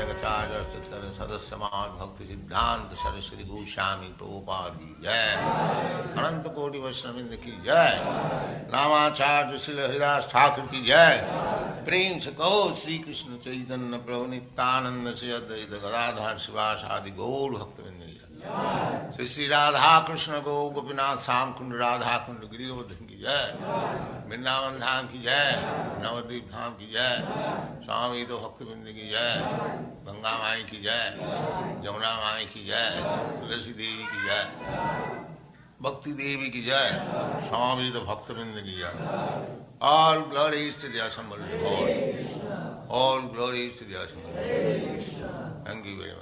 Jagacharya Chaitanya Sadasyaman Bhakti Siddhanta Saraswati Goswami Prabhupada ki jai, Ananta Koti Vaishnavindra ki jai, Namacharya Srila Haridas Thakur ki jai, Prem se kaho Sri Krishna Chaitanya Prabhu Nityananda Sri Advaita Gadadhar Sivas Adi Gaur Bhaktivinoda ki jai, Sri Radha Krishna Go Gopinath Sam Kund Radha Kund Giri Govardhan ki jai, Vrindavan Dham ki jai, Navadvip Dham ki jai, Swami to Bhaktivinoda ki jai, Ganga Mai ki jai, Jamuna Mai ki jai, Tulasi Devi ki jai, Bhakti Devi ki jai, Swami to Bhaktivinoda ki jai. All glories to the assembled Lord. All glories to the assembled Lord. Thank you very much.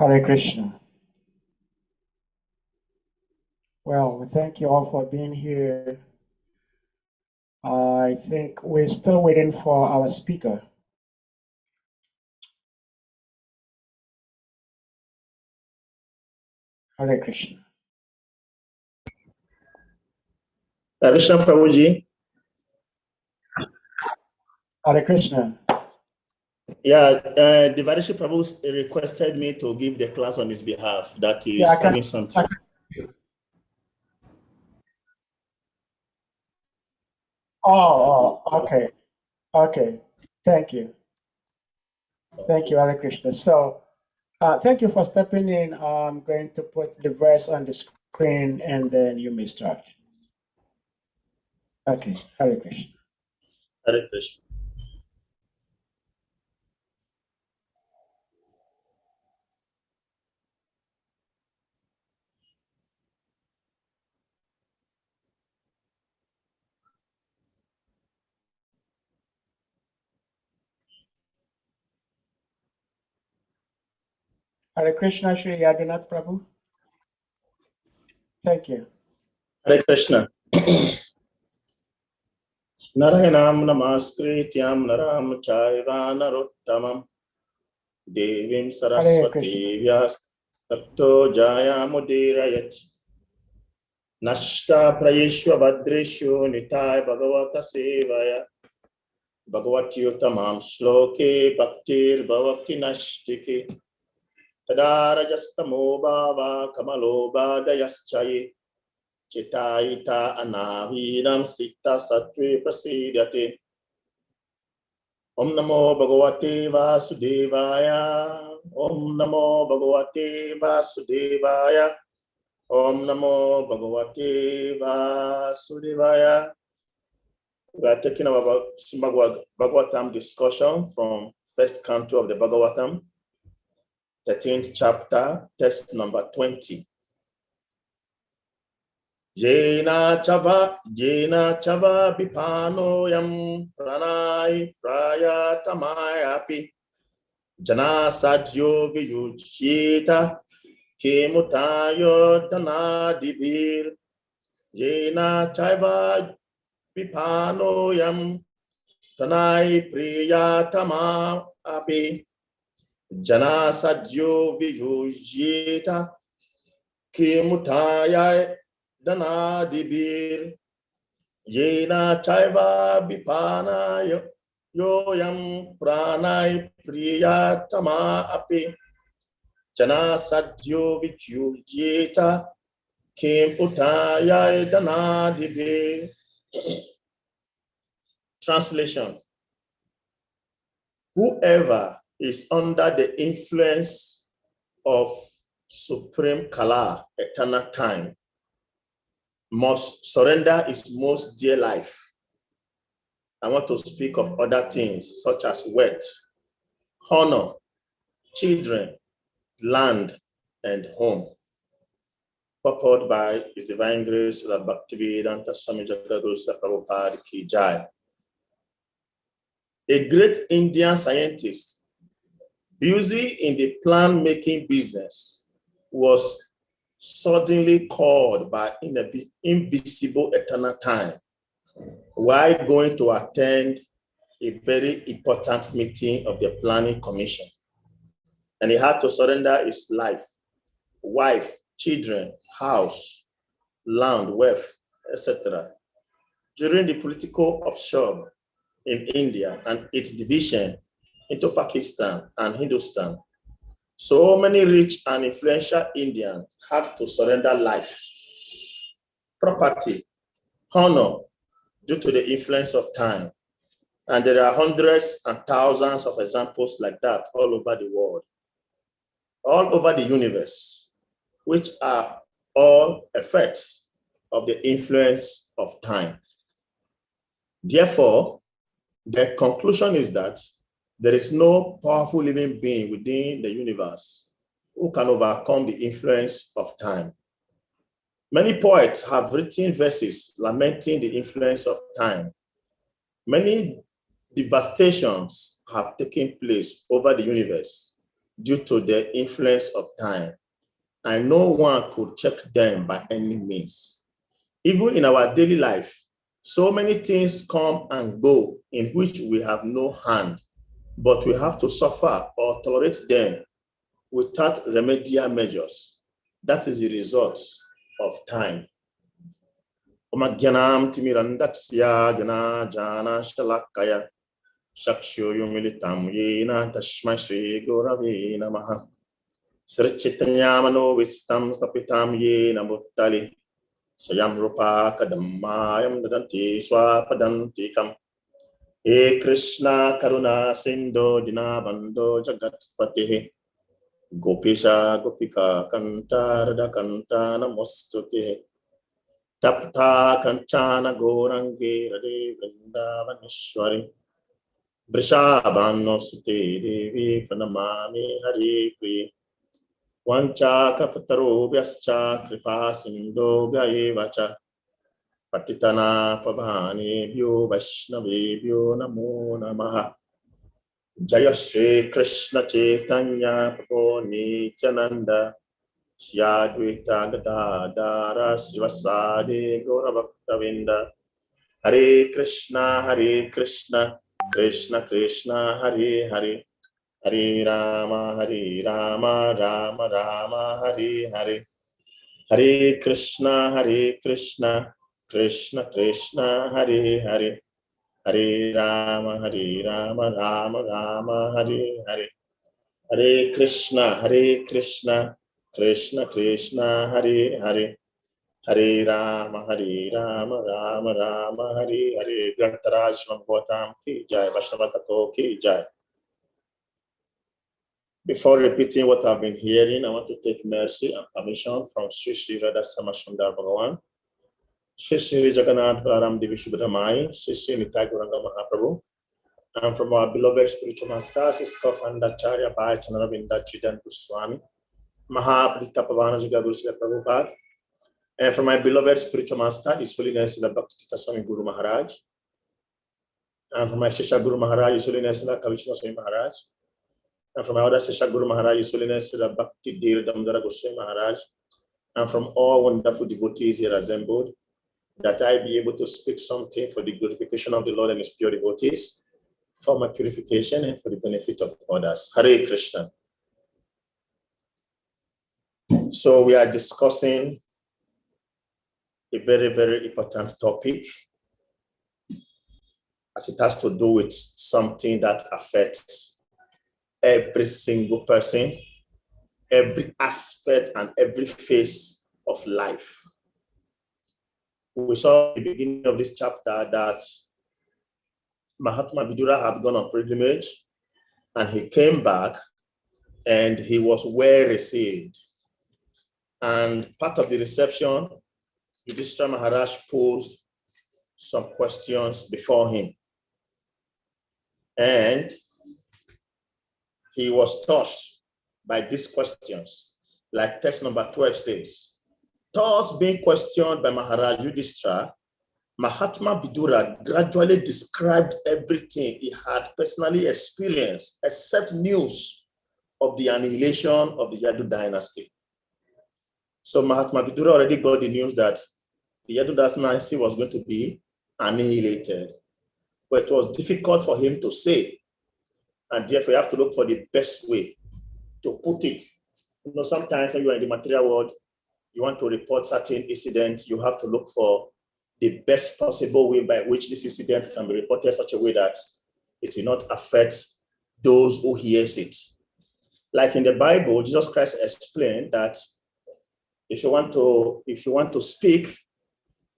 Hare Krishna. Well, we thank you all for being here. I think we're still waiting for our speaker. Hare Krishna. Hare Krishna, Prabhuji. Hare Krishna. Yeah, Devarishi Prabhu requested me to give the class on his behalf. That is having something. Okay. Okay. Thank you. Thank you, Hare Krishna. So, thank you for stepping in. I'm going to put the verse on the screen and then you may start. Okay, Hare Krishna. Hare Krishna. Hare Krishna, Shri Yadunath Prabhu. Thank you. Hare Krishna. Narayanam namaskrityam naram chaiva narottamam devim saraswati vyas tapto jayamudirayat nashta prayeshwa badreshu nitai bhagavata sevaya bhagavati uttamam shloke bhaktir bhavati nashtike tadarajastamo bhava kamalo bhadayaschaye Chitaita anahinam sita satve prasidhyate. Om namo bhagavate vasudevaya. Om namo bhagavate vasudevaya. Om namo bhagavate vasudevaya. We are taking about Bhagavatam discussion from first canto of the Bhagavatam, 13th chapter, text number 20. Jena chava bipano yam pranay prayatamayapi jana sadyo viyujyeta kemutayo tanadibir. Jena chava bipano yam pranay priyatamayapi jana sadyo viyujyeta kemutayo Danadibir Yena Chaiva Bipana Yoyam Pranay Priyatama Api Jana Sadyo Vichujyeta Kim Utaya Danadibir. Translation: Whoever is under the influence of Supreme Kala, eternal time, must surrender his most dear life. I want to speak of other things such as wealth, honor, children, land, and home. purported by His Divine Grace, the Bhaktivedanta Swami Jagaguru Srila Prabhupada Ki Jai. A great Indian scientist, busy in the plan-making business, was suddenly called by invisible eternal time while going to attend a very important meeting of the planning commission. And he had to surrender his life, wife, children, house, land, wealth, etc. during the political upsurge in India and its division into Pakistan and Hindustan. So many rich and influential Indians had to surrender life, property, honor, due to the influence of time. And there are hundreds and thousands of examples like that all over the world, all over the universe, which are all effects of the influence of time. Therefore, the conclusion is that there is no powerful living being within the universe who can overcome the influence of time. Many poets have written verses lamenting the influence of time. Many devastations have taken place over the universe due to the influence of time, and no one could check them by any means. Even in our daily life, so many things come and go in which we have no hand, but we have to suffer or tolerate them without remedial measures. That is the result of time. Omagyanam timirandatsya jana jana shalakaya shakshoyo militam yena tashmai shri gurave namaha srichitanyamano vistam sapitam yena muttali sayam rupa kadammayam dadanti swapadanti kam He Krishna Karuna Sindho Dinabando Jagatpati Gopisha Gopika Kanta Radha Kanta Namostute Tapta Kanchana Gorangi Radhe Vrindavaneshwari Vrishabhano Sute Devi Pranamami Hari Pri Vancha Kapataro Vyascha Kripa Sindho Vyayevacha Patitana Pavani Bhyo Vaishnavi Bhyo Namo Namaha Jaya Shri Krishna Chaitanya Prabhu Nityananda Shri Advaita Gadadara Srivasadi Gaura Bhaktavinda Hare Krishna Krishna Krishna Hare Hare Hare Rama Rama Rama Hare Hare Hare Krishna Krishna Krishna Hare Hare Hare Rama Rama Rama Hare Hare Hare Krishna Krishna Krishna Hare Hare Hare Rama Rama Rama Hare Hare Grantaraj Bhagavatam Ki Jai Vaishnava Ki Jai. Before repeating what I've been hearing, I want to take mercy and permission from Sri Sri Radha Samasundar Bhagavan, Sri Sri Jagannath Balaram Devi Shubhadramai, Sri Sri Nitai Gauranga Mahaprabhu, and from our beloved spiritual masters, his co-founder Acharya Bhai Chanaravinda Chidan Goswami, Mahaprita Pavana Jagaguru Srila Prabhupada, and from my beloved spiritual master, His Holiness Srila Bhakti Swami Guru Maharaj, and from my Shesha Guru Maharaj, His Holiness Srila Kavishna Swami Maharaj, and from my other Shesha Guru Maharaj, His Holiness Srila Bhakti Dhir Damodara Goswami Maharaj, and from all wonderful devotees here assembled, that I be able to speak something for the glorification of the Lord and His pure devotees, for my purification and for the benefit of others. Hare Krishna. So we are discussing a very, very important topic, as it has to do with something that affects every single person, every aspect and every phase of life. We saw at the beginning of this chapter that Mahatma Vidura had gone on pilgrimage and he came back and he was well received. And part of the reception, Yudhishthira Maharaj posed some questions before him. And he was touched by these questions. Like text number 12 says, Thus being questioned by Maharaj Yudhishthira, Mahatma Vidura gradually described everything he had personally experienced, except news of the annihilation of the Yadu dynasty. So Mahatma Vidura already got the news that the Yadu dynasty was going to be annihilated, but it was difficult for him to say, and therefore you have to look for the best way to put it. You know, sometimes when you are in the material world, you want to report certain incidents, you have to look for the best possible way by which this incident can be reported such a way that it will not affect those who hears it. Like in the Bible, Jesus Christ explained that if you want to speak,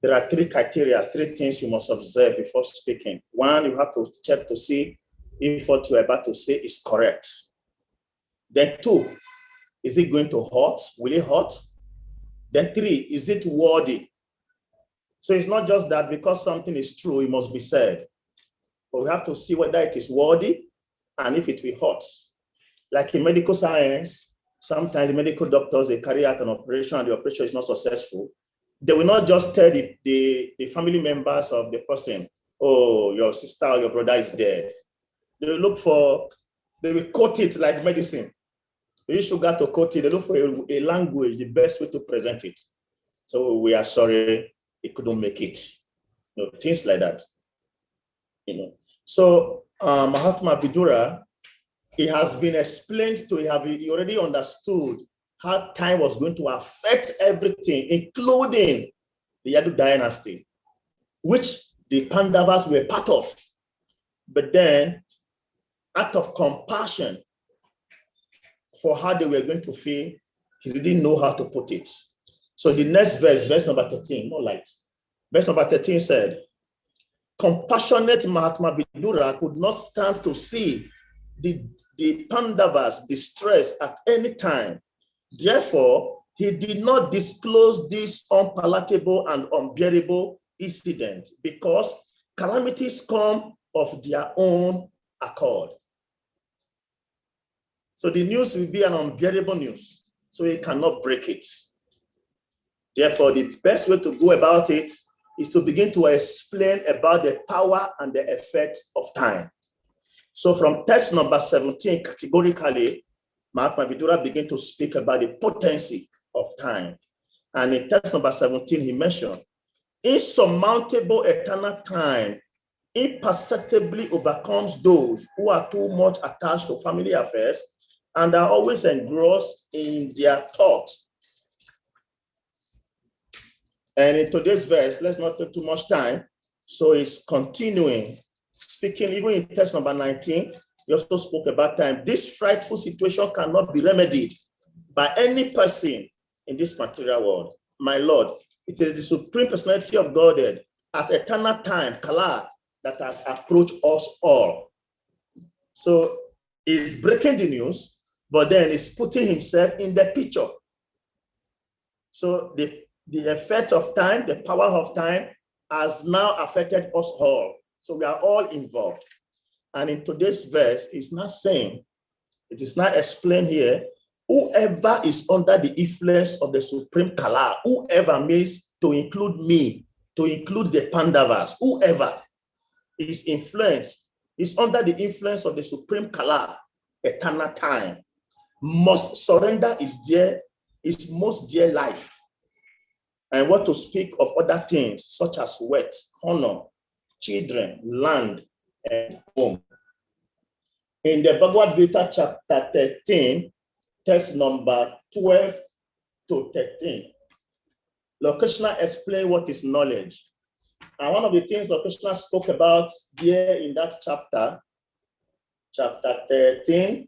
there are three criteria, three things you must observe before speaking. One, you have to check to see if what you're about to say is correct. Then two, is it going to hurt? Will it hurt? Then three, is it worthy? So it's not just that because something is true, it must be said. But we have to see whether it is worthy and if it will hurt. Like in medical science, sometimes medical doctors, they carry out an operation and the operation is not successful. They will not just tell the family members of the person, oh, your sister or your brother is dead. They will quote it like medicine. They use sugar to quote it. They look for a language, the best way to present it. So we are sorry, it couldn't make it. You know, things like that. You know. So Mahatma Vidura, it has been explained to him, he already understood how time was going to affect everything, including the Yadu dynasty, which the Pandavas were part of. But then, out of compassion for how they were going to feel, he didn't know how to put it. So the next verse, verse number 13, more light. Verse number 13 said, compassionate Mahatma Vidura could not stand to see the Pandavas' distress at any time. Therefore, he did not disclose this unpalatable and unbearable incident because calamities come of their own accord. So the news will be an unbearable news, so he cannot break it. Therefore, the best way to go about it is to begin to explain about the power and the effect of time. So from text number 17, categorically, Mahatma Vidura began to speak about the potency of time. And in text number 17, he mentioned, insurmountable eternal time imperceptibly overcomes those who are too much attached to family affairs and are always engrossed in their thoughts. And in today's verse, let's not take too much time. So it's continuing, speaking even in text number 19, he also spoke about time. This frightful situation cannot be remedied by any person in this material world. My Lord, it is the Supreme Personality of Godhead as eternal time, Kala, that has approached us all. So he's breaking the news, but then he's putting himself in the picture. So the effect of time, the power of time has now affected us all. So we are all involved. And in today's verse, it's not saying, it is not explained here, whoever is under the influence of the Supreme Kala, whoever means to include me, to include the Pandavas, whoever is influenced, is under the influence of the Supreme Kala, eternal time, must surrender his most dear life. And what to speak of other things, such as wealth, honor, children, land, and home. In the Bhagavad Gita chapter 13, text number 12 to 13, Lord Krishna explained what is knowledge. And one of the things Lord Krishna spoke about here in that chapter, chapter 13,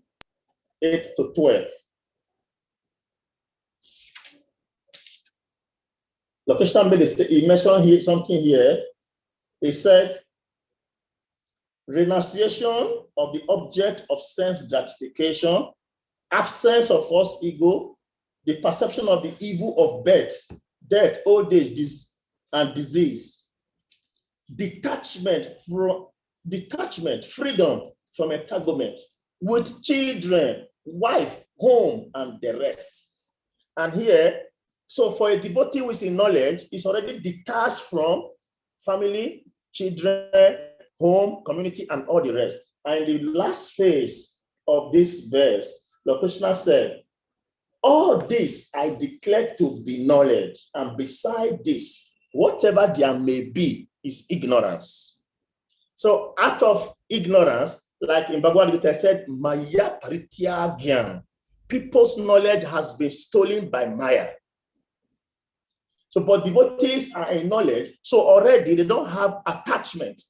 8 to 12. Lord Krishna he mentioned here something here. He said, renunciation of the object of sense gratification, absence of false ego, the perception of the evil of birth, death, old age, and disease, detachment, freedom from entanglement with children, wife, home, and the rest. And here, So for a devotee who is in knowledge, is already detached from family, children, home, community, and all the rest. And the last phase of this verse, Lord Krishna said, all this I declare to be knowledge, and beside this, whatever there may be is ignorance. So out of ignorance, like in Bhagavad Gita said, Maya Paritya Gyan. People's knowledge has been stolen by Maya. So, but devotees are in knowledge, so already they don't have attachment.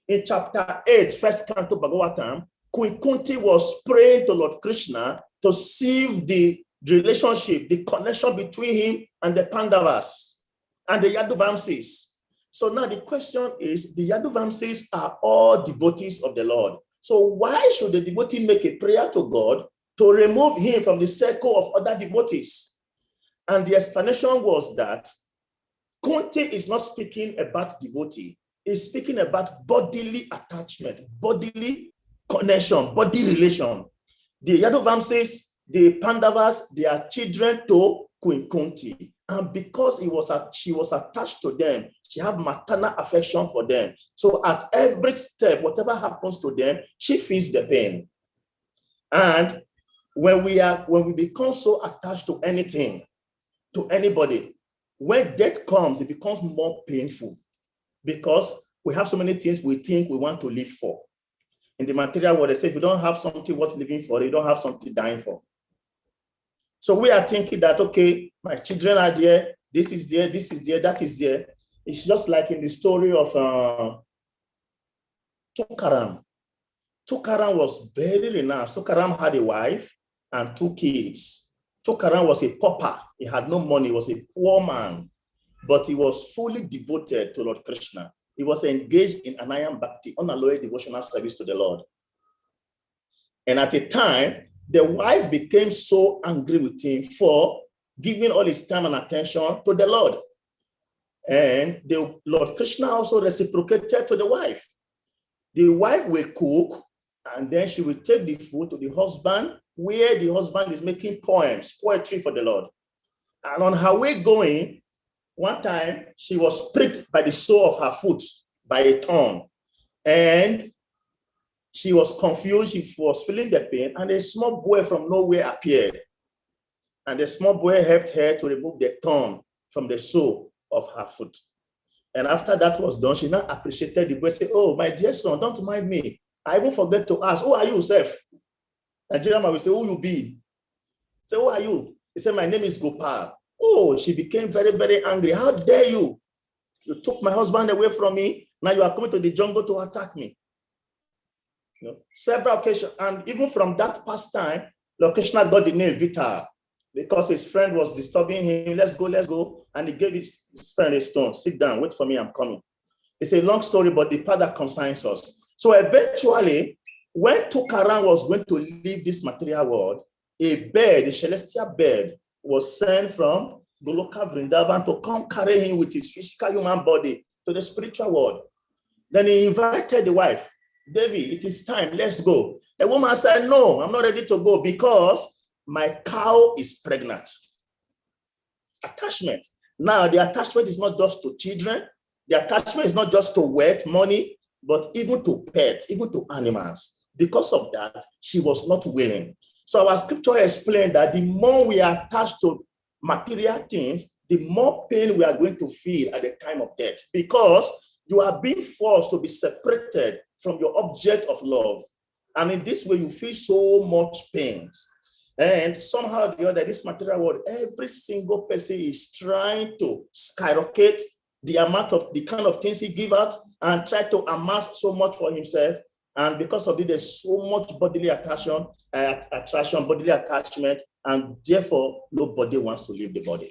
In chapter 8, first canto Bhagavatam, Queen Kunti was praying to Lord Krishna to sieve the relationship, the connection between him and the Pandavas and the Yaduvamsis. So now the question is, the Yaduvamsis are all devotees of the Lord. So why should the devotee make a prayer to God to remove him from the circle of other devotees? And the explanation was that Kunti is not speaking about devotee. He's speaking about bodily attachment, bodily connection, body relation. The Yaduvamsis, the Pandavas, they are children to Queen Kunti. And because she was attached to them, she had maternal affection for them. So at every step, whatever happens to them, she feels the pain. And when we become so attached to anything, to anybody, when death comes, it becomes more painful because we have so many things we think we want to live for. In the material world, they say if you don't have something worth living for, you don't have something dying for. So we are thinking that, okay, my children are there, this is there, that is there. It's just like in the story of Tukaram. Tukaram was very renounced. Tukaram had a wife and 2 kids. Tukaram was a pauper. He had no money. He was a poor man, but he was fully devoted to Lord Krishna. He was engaged in Anayam Bhakti, unalloyed devotional service to the Lord. And at a time, the wife became so angry with him for giving all his time and attention to the Lord. And the Lord Krishna also reciprocated to the wife. The wife will cook, and then she will take the food to the husband, where the husband is making poetry for the Lord. And on her way going, one time she was pricked by the sole of her foot by a thorn. And she was confused, she was feeling the pain, and a small boy from nowhere appeared. And the small boy helped her to remove the thorn from the sole of her foot. And after that was done, she now appreciated the boy, said, oh, my dear son, don't mind me. I even forget to ask, who are you, Seth? Nigerian man will say, who you be? Say, who are you? He said, my name is Gopal. Oh, she became very, very angry. How dare you? You took my husband away from me. Now you are coming to the jungle to attack me. You know, several occasions. And even from that past time, Lord Krishna got the name Vital because his friend was disturbing him. Let's go, let's go. And he gave his friend a stone. Sit down, wait for me, I'm coming. It's a long story, but the part that concerns us. So eventually, when Tukaram was going to leave this material world, a bird, a celestial bird, was sent from Goloka Vrindavan to come carry him with his physical human body to the spiritual world. Then he invited the wife, Devi, it is time, let's go. The woman said, no, I'm not ready to go because my cow is pregnant. Attachment. Now, the attachment is not just to children. The attachment is not just to wealth, money, but even to pets, even to animals. Because of that, she was not willing. So our scripture explained that the more we are attached to material things, the more pain we are going to feel at the time of death, because you are being forced to be separated from your object of love. And in this way, you feel so much pain. And somehow or the other, this material world, every single person is trying to skyrocket the amount of the kind of things he gives out and try to amass so much for himself. And because of it, there's so much bodily attraction, bodily attachment, and therefore nobody wants to leave the body.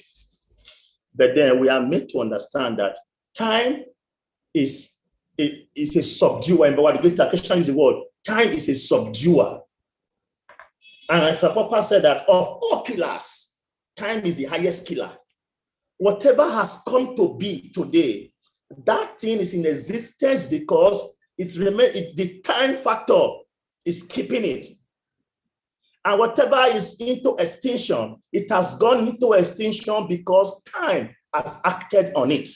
But then we are made to understand that time is a subduer. In Bhagavad Gita, Krishna uses the word, time is a subduer. And Prabhupada said that of all killers, time is the highest killer. Whatever has come to be today, that thing is in existence because the time factor is keeping it. And whatever is into extinction, it has gone into extinction because time has acted on it.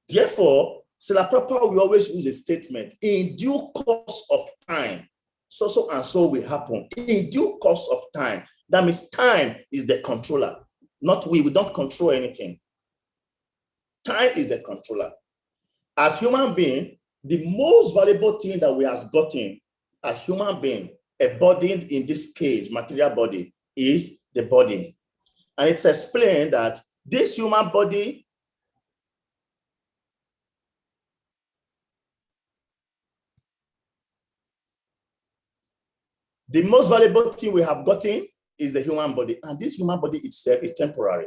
Therefore, Srila Prabhupada will always use a statement, in due course of time, so and so will happen. In due course of time. That means time is the controller, not we. We don't control anything. Time is the controller. As human being, the most valuable thing that we have gotten as human being, embodied in this cage, material body, is the body. And it's explained that this human body the most valuable thing we have gotten is the human body. And this human body itself is temporary.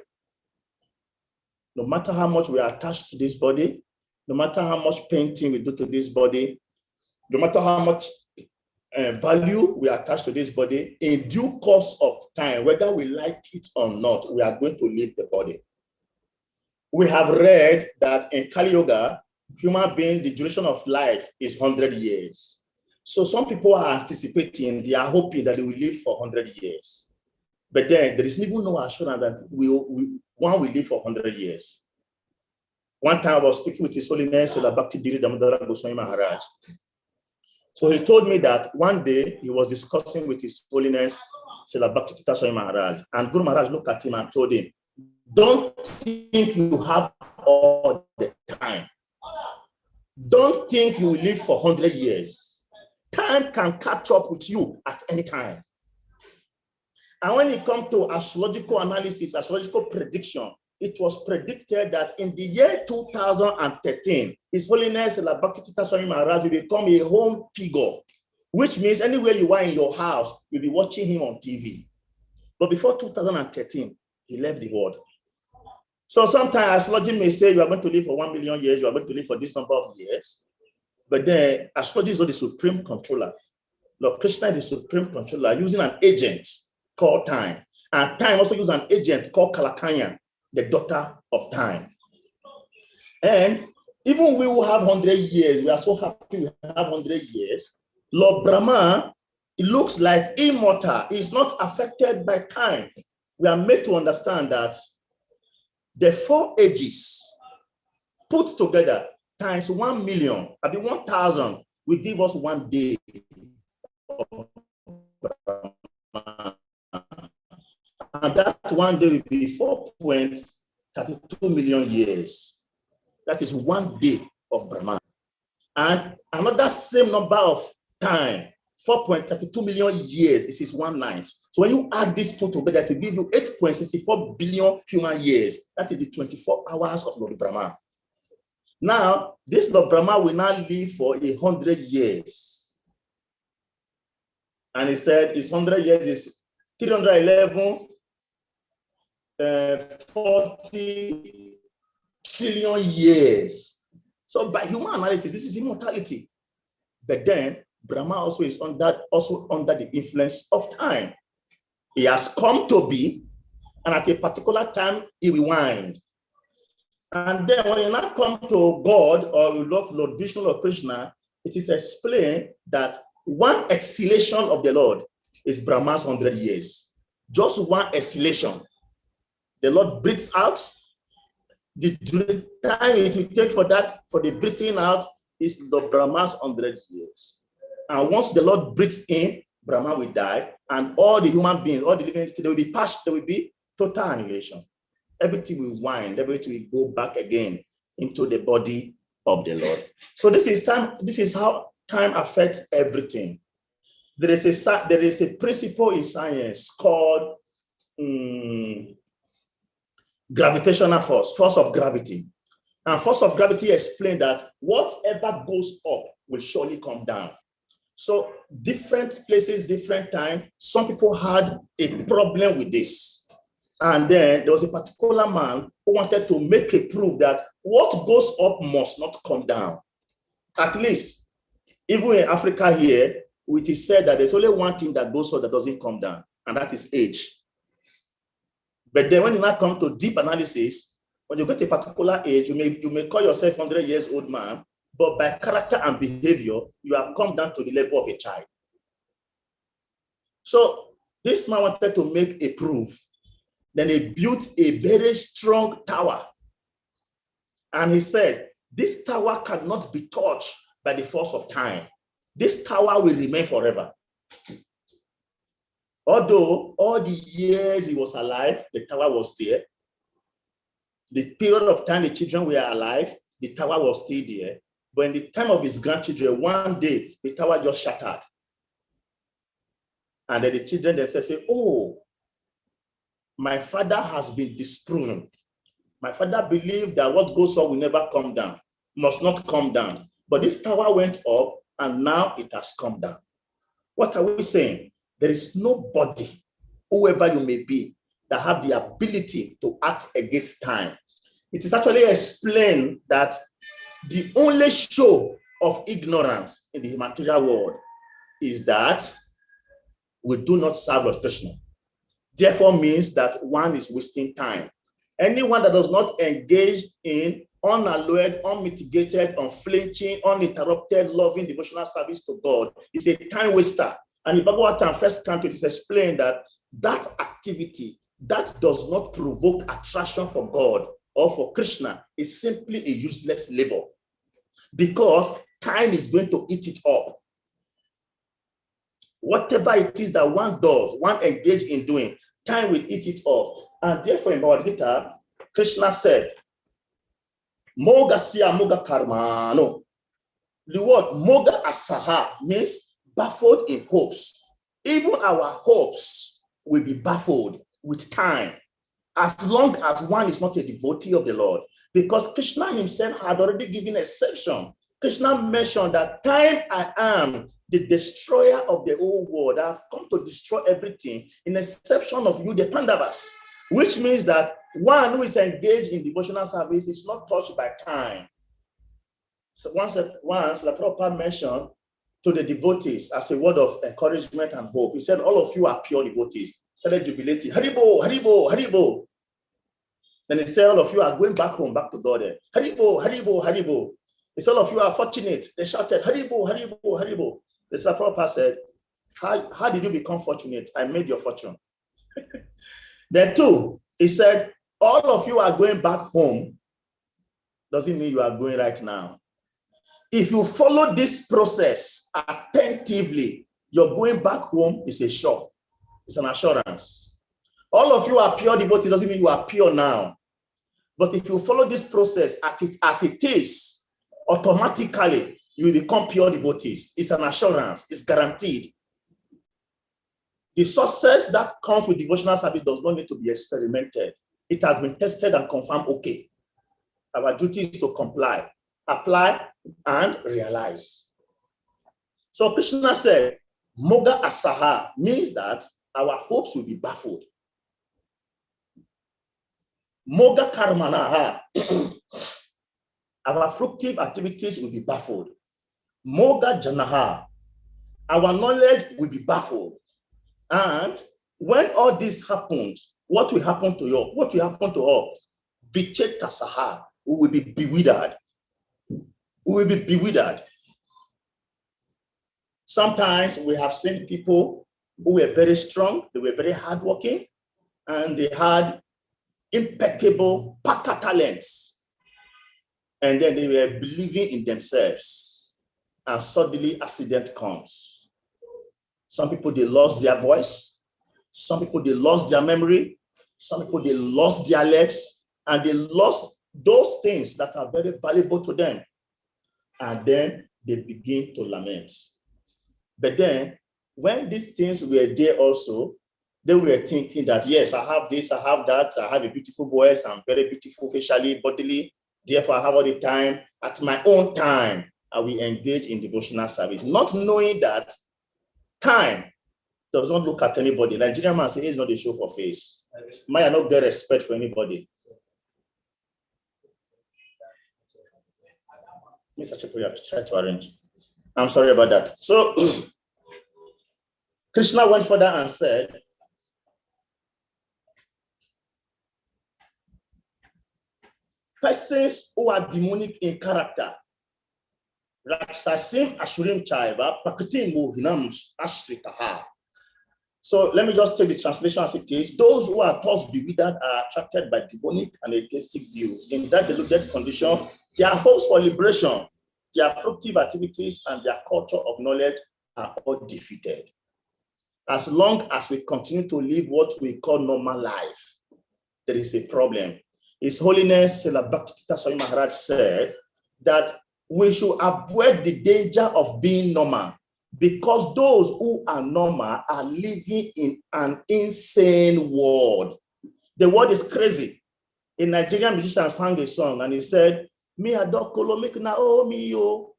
No matter how much we are attached to this body, no matter how much painting we do to this body, no matter how much value we attach to this body, in due course of time, whether we like it or not, we are going to leave the body. We have read that in Kali Yuga, human being, the duration of life is 100 years. So some people are anticipating, they are hoping that they will live for 100 years. But then there is even no assurance that one will live for 100 years. One time I was speaking with His Holiness Bhakti Diri Damodara Goswami Maharaj. So he told me that one day he was discussing with His Holiness Bhakti Tita Swami Maharaj, and Guru Maharaj looked at him and told him, don't think you have all the time. Don't think you will live for 100 years. Time can catch up with you at any time. And when it comes to astrological analysis, astrological prediction, it was predicted that in the year 2013, His Holiness Bhakti Tita Swami Maharaj will become a home figure, which means anywhere you are in your house, you'll be watching him on TV. But before 2013, he left the world. So sometimes astrology may say you are going to live for 1 million years, you are going to live for this number of years. But then astrology is not the supreme controller. Lord Krishna is the supreme controller using an agent called time. And time also uses an agent called Kalakanya, the daughter of time. And even we who have 100 years, we are so happy we have 100 years. Lord Brahma, it looks like immortal, is not affected by time. We are made to understand that the 4 ages put together times 1 million, I mean 1,000, will give us 1 day of Brahma. And that 1 day will be 4.32 million years. That is 1 day of Brahman. And another same number of time, 4.32 million years, this is 1 night. So when you add these two together to give you 8.64 billion human years, that is the 24 hours of Lord Brahma. Now, this Lord Brahma will now live for 100 years. And he said his 100 years is 311 40 trillion years. So by human analysis, this is immortality. But then Brahma also is under the influence of time. He has come to be, and at a particular time, he will wind. And then when you now come to God or you look Lord Vishnu or Krishna, it is explained that one exhalation of the Lord is Brahma's 100 years. Just one exhalation. The Lord breathes out. The time it will take for the breathing out is the Brahma's 100 years. And once the Lord breathes in, Brahma will die, and all the human beings, all the living entities, they will be patched, there will be total annihilation. Everything will wind, everything will go back again into the body of the Lord. So this is time. This is how time affects everything. There is a principle in science called gravitational force of gravity. And force of gravity explains that whatever goes up will surely come down. So different places, different time, some people had a problem with this. And then there was a particular man who wanted to make a proof that what goes up must not come down. At least, even in Africa here, it is said that there's only one thing that goes up that doesn't come down, and that is age. But then when you now come to deep analysis, when you get to a particular age, you may call yourself 100 years old man, but by character and behavior, you have come down to the level of a child. So This man wanted to make a proof. Then he built a very strong tower. And he said, this tower cannot be touched by the force of time. This tower will remain forever. Although all the years he was alive, the tower was there. The period of time the children were alive, the tower was still there. But in the time of his grandchildren, one day, the tower just shattered. And then the children themselves say, oh, my father has been disproven. My father believed that what goes up will never come down, must not come down. But this tower went up and now it has come down. What are we saying? There is nobody, whoever you may be, that have the ability to act against time. It is actually explained that the only show of ignorance in the material world is that we do not serve Lord Krishna. Therefore means that one is wasting time. Anyone that does not engage in unalloyed, unmitigated, unflinching, uninterrupted, loving devotional service to God is a time waster. And in BHAGAVATAM, first canto, it is explained that that activity that does not provoke attraction for God or for Krishna is simply a useless labor, because time is going to eat it up. Whatever it is that one does, one engage in doing, time will eat it up. And therefore in Bhagavad Gita, Krishna said, Moga siya moga karma. No. The word moga asaha means baffled in hopes. Even our hopes will be baffled with time, as long as one is not a devotee of the Lord. Because Krishna himself had already given exception. Krishna mentioned that time I am the destroyer of the whole world. I have come to destroy everything, in exception of you, the Pandavas. Which means that one who is engaged in devotional service is not touched by time. So once the Prabhupada mentioned to the devotees as a word of encouragement and hope, he said, all of you are pure devotees. Started jubilating, Haribo, Haribo, Haribo. Then he said, all of you are going back home, back to God. Haribo, Haribo, Haribo. He said, all of you are fortunate. They shouted, Haribo, Haribo, Haribo. The Prabhupada said, how did you become fortunate? I made your fortune. Then two, he said, all of you are going back home. Doesn't mean you are going right now. If you follow this process attentively, your going back home is a sure. It's an assurance. All of you are pure devotees, doesn't mean you are pure now. But if you follow this process as it is, automatically you will become pure devotees. It's an assurance. It's guaranteed. The success that comes with devotional service does not need to be experimented. It has been tested and confirmed okay. Our duty is to comply, apply, and realize. So Krishna said, Moga Asaha means that our hopes will be baffled. Moga Karmanaha, our fructive activities will be baffled. Moga Janaha, our knowledge will be baffled. And when all this happens, what will happen to you? What will happen to us? Vichetasaha, we will be bewildered. We will be bewildered. Sometimes we have seen people who were very strong, they were very hardworking, and they had impeccable pata talents. And then they were believing in themselves. And suddenly accident comes. Some people, they lost their voice. Some people, they lost their memory. Some people, they lost their legs. And they lost those things that are very valuable to them. And then they begin to lament. But then, when these things were there also, they were thinking that, yes, I have this, I have that, I have a beautiful voice, I'm very beautiful facially, bodily, therefore I have all the time. At my own time, I will engage in devotional service. Not knowing that time does not look at anybody. Nigerian man says it's not a show for face. Might not get respect for anybody. It's such a prayer to try to arrange. I'm sorry about that. So Krishna went further and said, persons who are demonic in character, Raksasim Ashurim Chaiva, Prakritim Mohinam Ashritaha. So let me just take the translation as it is. Those who are thoughts bewildered are attracted by demonic and atheistic views. In that deluded condition, their hopes for liberation, their fructive activities, and their culture of knowledge are all defeated. As long as we continue to live what we call normal life, there is a problem. His Holiness Srila Bhakti Swami Maharaj said that we should avoid the danger of being normal, because those who are normal are living in an insane world. The world is crazy. A Nigerian musician sang a song and he said, "Me adokolo make na o mi yo."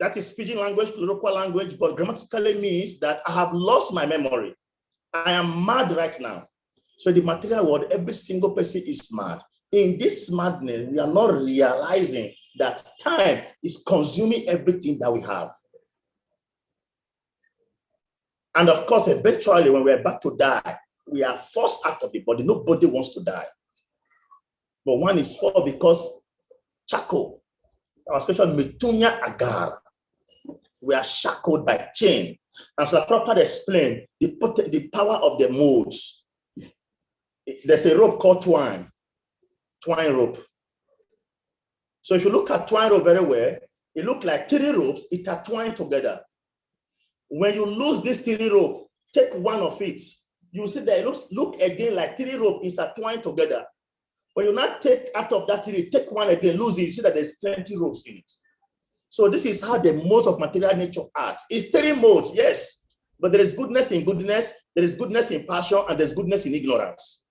That is pidgin language, local language, but grammatically means that I have lost my memory. I am mad right now. So the material world, every single person is mad. In this madness, we are not realizing that time is consuming everything that we have. And of course, eventually, when we're about to die, we are forced out of the body. Nobody wants to die. But one is for because Chako, our special Mitunya Agar, we are shackled by chain. As the Prabhupada explained, the power of the modes. There's a rope called twine rope. So if you look at twine rope very well, it looks like 3 ropes, it are twined together. When you lose this 3 rope, take one of it, you see that it look again like 3 ropes is twined together. When you not take out of that 3, take one again, lose it, you see that there's plenty ropes in it. So this is how the modes of material nature are. It's 3 modes, yes, but there is goodness in goodness, there is goodness in passion, and there's goodness in ignorance.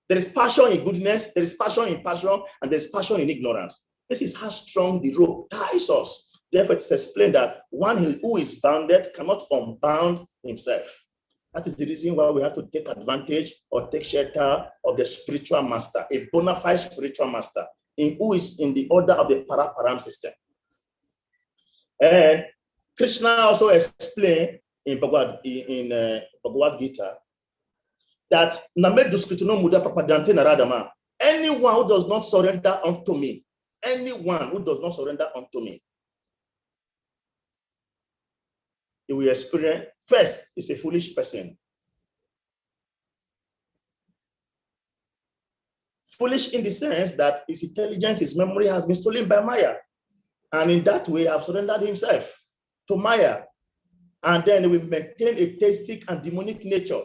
There is passion in goodness, there is passion in passion, and there's passion in ignorance. This is how strong the rope ties us. Therefore, it is explained that one who is bounded cannot unbound himself. That is the reason why we have to take advantage or take shelter of the spiritual master, a bona fide spiritual master, who is in the order of the Paraparam system. And Krishna also explained in Bhagavad Gita that anyone who does not surrender unto me, anyone who does not surrender unto me, he will experience, first, is a foolish person. Foolish in the sense that his intelligence, his memory has been stolen by Maya. And in that way, have surrendered himself to Maya. And then he will maintain a theistic and demonic nature.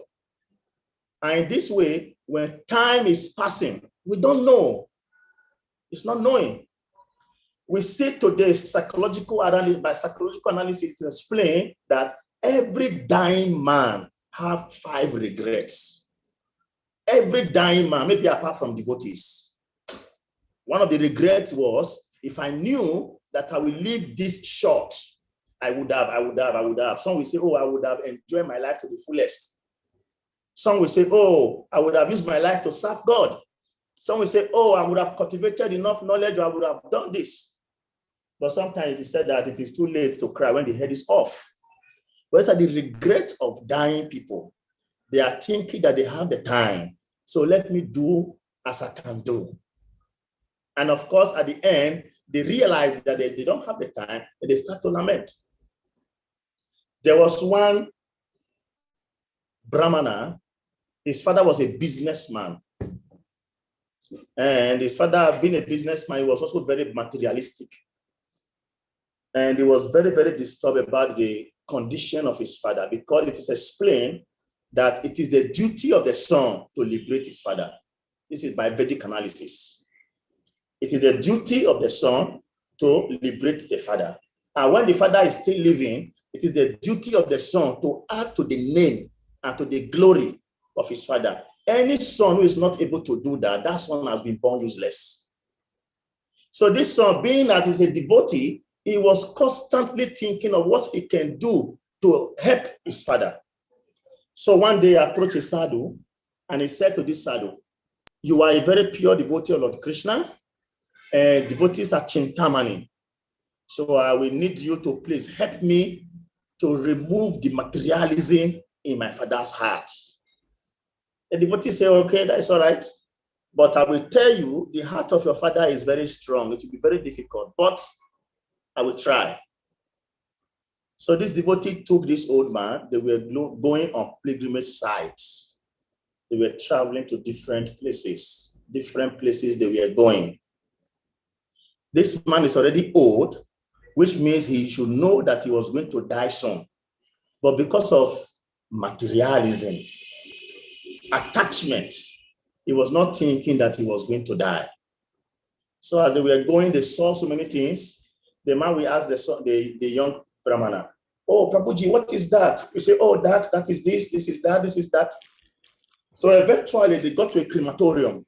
And in this way, when time is passing, we don't know. It's not knowing. We see today psychological analysis, by psychological analysis, it's explained that every dying man have 5 regrets. Every dying man, maybe apart from devotees. One of the regrets was, if I knew that I will leave this short, I would have. Some will say, oh, I would have enjoyed my life to the fullest. Some will say, oh, I would have used my life to serve God. Some will say, oh, I would have cultivated enough knowledge, or I would have done this. But sometimes it is said that it is too late to cry when the head is off. But it's at the regret of dying people. They are thinking that they have the time. So let me do as I can do. And of course, at the end, they realize that they don't have the time, and they start to lament. There was one Brahmana, his father was a businessman. And his father, being a businessman, he was also very materialistic. And he was very, very disturbed about the condition of his father, because it is explained that it is the duty of the son to liberate his father. This is by Vedic analysis. It is the duty of the son to liberate the father. And when the father is still living, it is the duty of the son to add to the name and to the glory of his father. Any son who is not able to do that, that son has been born useless. So this son, being that he's a devotee, he was constantly thinking of what he can do to help his father. So one day he approached a sadhu and he said to this sadhu, you are a very pure devotee of Lord Krishna, and devotees are Chintamani. So I will need you to please help me to remove the materialism in my father's heart. The devotee said, okay, that's all right. But I will tell you, the heart of your father is very strong. It will be very difficult, but I will try. So this devotee took this old man. They were going on pilgrimage sites. They were traveling to different places they were going. This man is already old, which means he should know that he was going to die soon. But because of materialism, attachment, he was not thinking that he was going to die. So as they were going, they saw so many things. The man will ask the young Brahmana, "Oh, Prabhuji, what is that?" We say, "Oh, that is this is that, this is that." So eventually they got to a crematorium.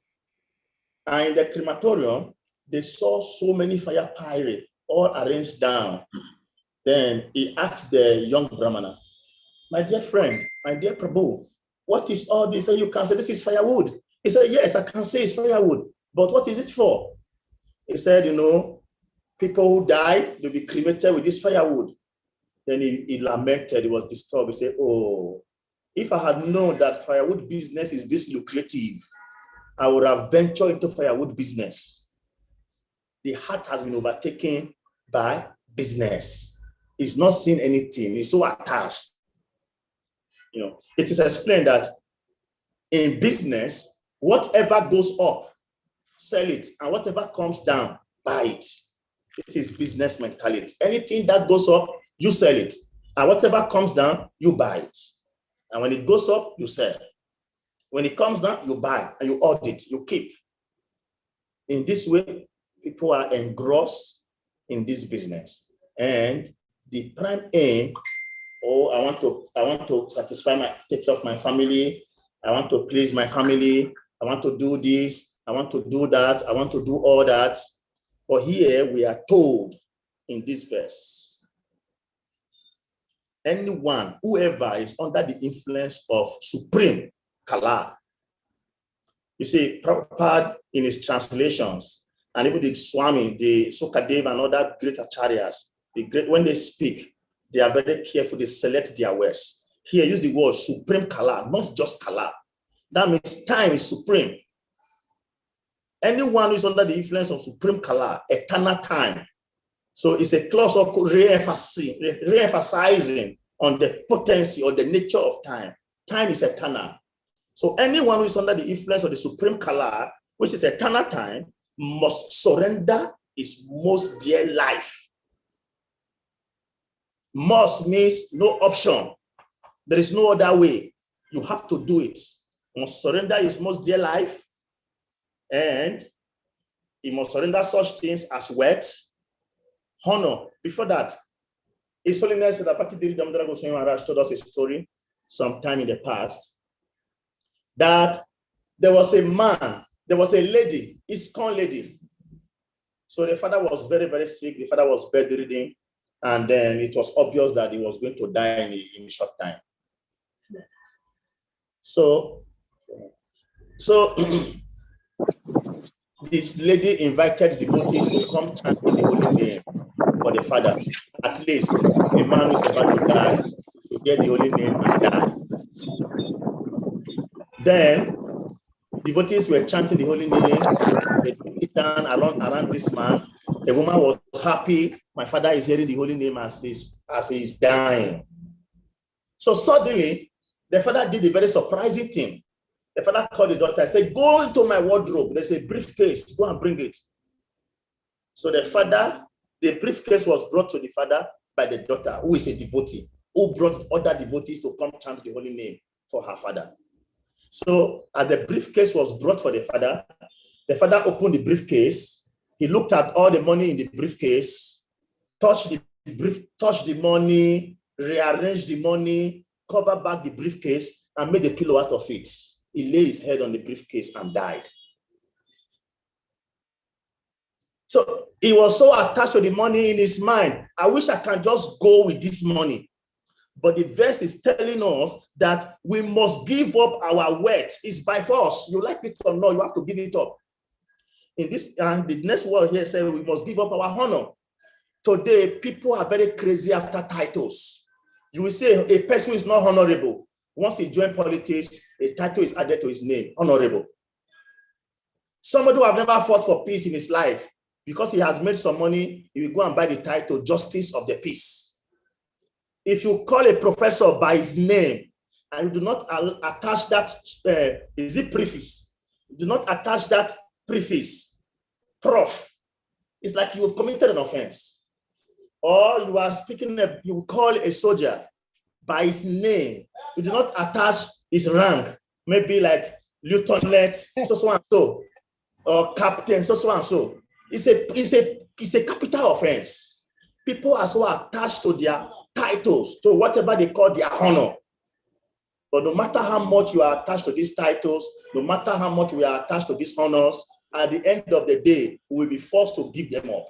And in the crematorium, they saw so many fire pyre all arranged down. Then he asked the young Brahmana, "My dear friend, my dear Prabhu, what is all this?" And you can say, "This is firewood." He said, "Yes, I can say it's firewood. But what is it for?" He said, "People who die, they'll be cremated with this firewood." Then he lamented, he was disturbed. He said, "Oh, if I had known that firewood business is this lucrative, I would have ventured into firewood business." The heart has been overtaken by business. He's not seeing anything. He's so attached. It is explained that in business, whatever goes up, sell it, and whatever comes down, buy it. This is business mentality. Anything that goes up, you sell it, and whatever comes down, you buy it. And when it goes up, you sell. When it comes down, you buy, and you audit, you keep. In this way, people are engrossed in this business. And the prime aim, I want to take care of my family. I want to please my family. I want to do this. I want to do that. I want to do all that. But here we are told in this verse, whoever is under the influence of supreme Kala. You see, Prabhupada in his translations, and even the Swami, the Sukadeva, and other great acharyas, when they speak, they are very careful. They select their words. Here, use the word supreme Kala, not just Kala. That means time is supreme. Anyone who is under the influence of supreme Kala, eternal time. So it's a clause of re-emphasizing on the potency or the nature of time. Time is eternal. So anyone who is under the influence of the supreme Kala, which is eternal time, must surrender his most dear life. Must means no option. There is no other way. You have to do it. You must surrender his most dear life, and he must surrender such things as wealth, honor. Before that, His Holiness Dapati Damodara Goswami Maharaj told us a story sometime in the past that there was a man, there was a lady, ISKCON lady. So the father was very, very sick. The father was bedridden, and then it was obvious that he was going to die in a short time. So this lady invited devotees to come chant in the holy name for the father. At least a man who is about to die to get the holy name and die. Then devotees were chanting the holy name. They stand around this man. The woman was happy. My father is hearing the holy name as he's dying. So suddenly, the father did a very surprising thing. The father called the daughter and said, "Go into my wardrobe. There's a briefcase. Go and bring it." So the briefcase was brought to the father by the daughter, who is a devotee, who brought other devotees to come chant the holy name for her father. So as the briefcase was brought for the father opened the briefcase. He looked at all the money in the briefcase, touched the money, rearranged the money, covered back the briefcase, and made a pillow out of it. He laid his head on the briefcase and died. So he was so attached to the money in his mind. I wish I can just go with this money. But the verse is telling us that we must give up our wealth. It's by force. You like it or not, you have to give it up. In this, and the next word here says we must give up our honor. Today, people are very crazy after titles. You will say a person who is not honorable. Once he joins politics, a title is added to his name, honorable. Somebody who has never fought for peace in his life, because he has made some money, he will go and buy the title, Justice of the Peace. If you call a professor by his name and you do not attach that, is it preface? You do not attach that preface, prof. It's like you have committed an offense. Or you are speaking, you call a soldier by his name. You do not attach his rank, maybe like lieutenant, so and so, or captain, so and so. It's a capital offense. People are so attached to their titles, to whatever they call their honor. But no matter how much you are attached to these titles, no matter how much we are attached to these honors, at the end of the day, we will be forced to give them up.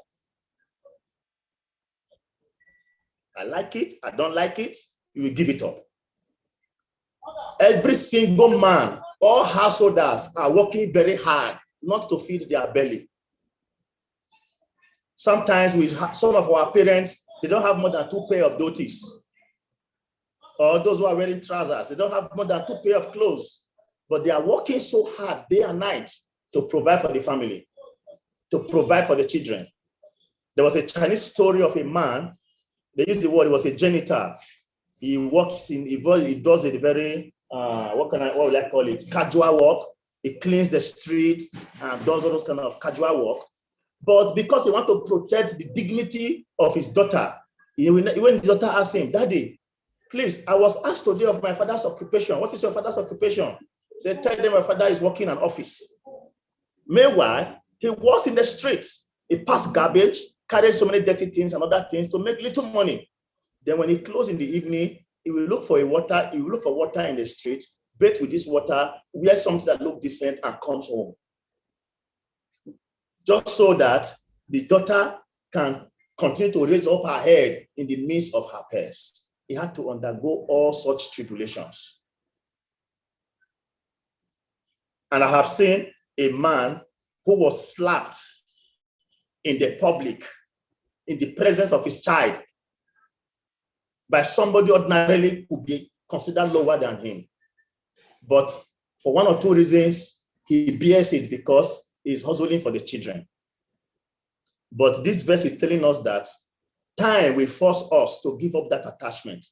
I like it, I don't like it, you will give it up. Every single man, all householders are working very hard not to feed their belly. Sometimes some of our parents, they don't have more than 2 pairs of dhotis. Or those who are wearing trousers, they don't have more than 2 pairs of clothes. But they are working so hard day and night to provide for the family, to provide for the children. There was a Chinese story of a man. They used the word, he was a janitor. He works he does a very, what will I call it? Casual work. He cleans the street and does all those kind of casual work. But because he wants to protect the dignity of his daughter, when the daughter asked him, Daddy, please, I was asked today of my father's occupation. What is your father's occupation? He said, tell them my father is working in an office. Meanwhile, he was in the street. He passed garbage, carried so many dirty things and other things to make little money. Then when he closed in the evening, he will look for water. He will look for water in the street, bathe with this water, wear something that looks decent, and comes home. Just so that the daughter can continue to raise up her head in the midst of her peers. He had to undergo all such tribulations. And I have seen a man who was slapped in the public, in the presence of his child, by somebody ordinarily who would be considered lower than him. But for one or two reasons, he bears it because he's hustling for the children. But this verse is telling us that time will force us to give up that attachment.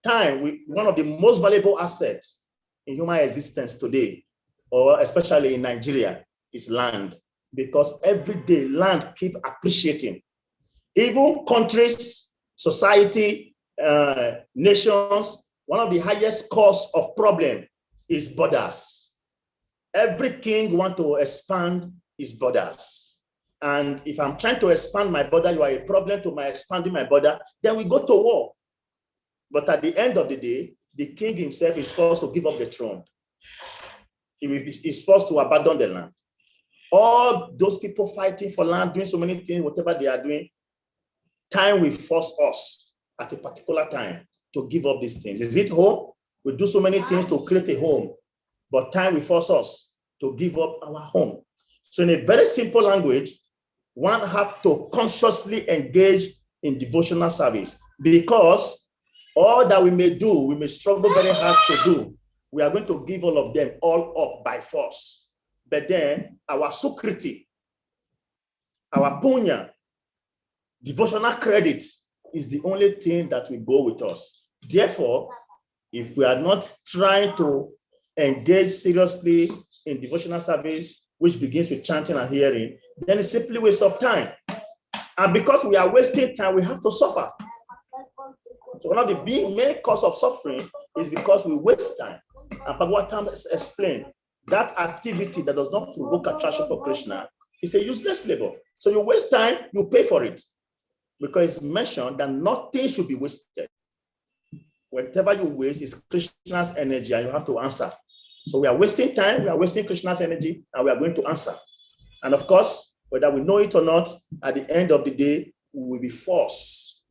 Time, one of the most valuable assets in human existence today, or especially in Nigeria, is land. Because every day land keeps appreciating. Even countries, society, nations, one of the highest cause of problem is borders. Every king wants to expand his borders. And if I'm trying to expand my border, you are a problem to my expanding my border, then we go to war. But at the end of the day, the king himself is forced to give up the throne. He's forced to abandon the land. All those people fighting for land, doing so many things, whatever they are doing, time will force us at a particular time to give up these things. Is it home? We do so many things to create a home, but time will force us to give up our home. So in a very simple language, one has to consciously engage in devotional service, because all that we may do, we may struggle very hard to do. We are going to give all of them all up by force. But then our sukriti, our punya, devotional credit is the only thing that will go with us. Therefore, if we are not trying to engage seriously in devotional service, which begins with chanting and hearing, then it's simply a waste of time. And because we are wasting time, we have to suffer. So one of the main cause of suffering is because we waste time. And Bhagavatam explained that activity that does not provoke attraction for Krishna is a useless labor. So you waste time, you pay for it. Because it's mentioned that nothing should be wasted. Whatever you waste is Krishna's energy, and you have to answer. So we are wasting time, we are wasting Krishna's energy, and we are going to answer. And of course, whether we know it or not, at the end of the day, we will be forced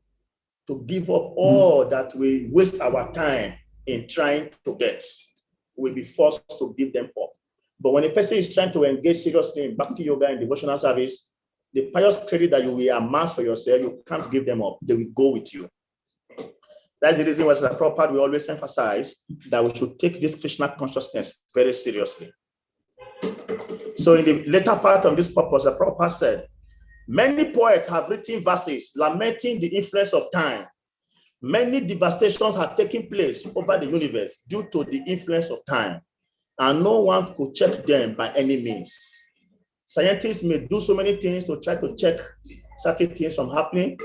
to give up all that we waste our time in trying to get. We'll be forced to give them up. But when a person is trying to engage seriously in bhakti yoga and devotional service, the pious credit that you will amass for yourself, you can't give them up. They will go with you. That's the reason why the Prabhupada will always emphasize that we should take this Krishna consciousness very seriously. So in the later part of this purpose, the Prabhupada said Many poets have written verses lamenting the influence of time. Many devastations have taken place over the universe due to the influence of time, and no one could check them by any means. Scientists may do so many things to try to check certain things from happening,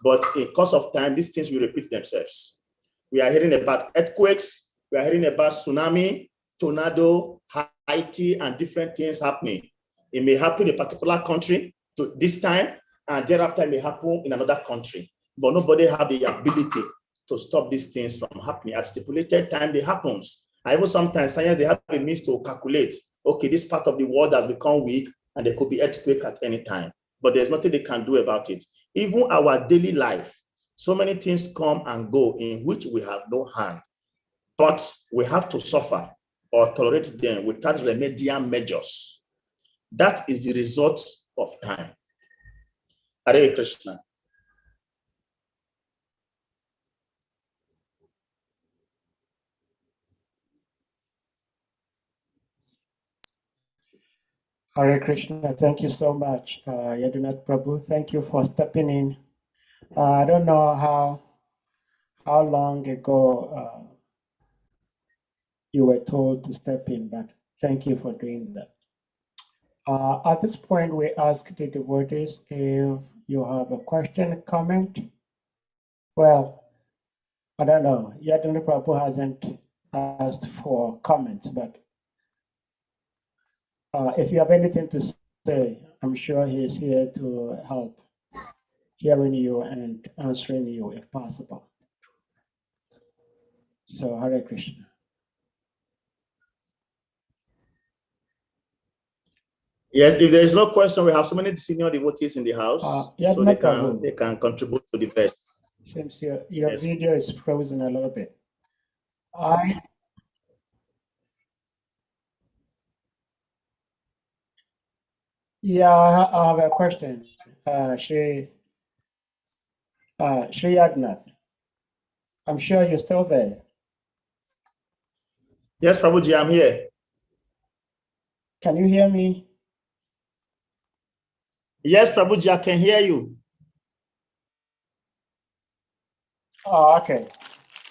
but in course of time, these things will repeat themselves. We are hearing about earthquakes, we are hearing about tsunami, tornado, Haiti, and different things happening. It may happen in a particular country to this time, and thereafter it may happen in another country. But nobody have the ability to stop these things from happening. At stipulated time, they happens. And even sometimes science, they have a means to calculate, okay, this part of the world has become weak and there could be earthquake at any time. But there's nothing they can do about it. Even our daily life, so many things come and go in which we have no hand. But we have to suffer or tolerate them without remedial measures. That is the result of time. Hare Krishna. Hare Krishna, thank you so much, Yadunath Prabhu. Thank you for stepping in. I don't know how long ago you were told to step in, but thank you for doing that. At this point, we ask the devotees if you have a question, comment. Well, I don't know. Yadunath Prabhu hasn't asked for comments, but if you have anything to say, I'm sure he is here to help hearing you and answering you if possible. So, Hare Krishna. Yes, if there is no question, we have so many senior devotees in the house, so they can contribute to the verse. Seems your yes. Video is frozen a little bit. I have a question. Shri Adnath, I'm sure you're still there. Yes, Prabhuji, I'm here. Can you hear me? Yes, Prabhuji, I can hear you. Oh, okay.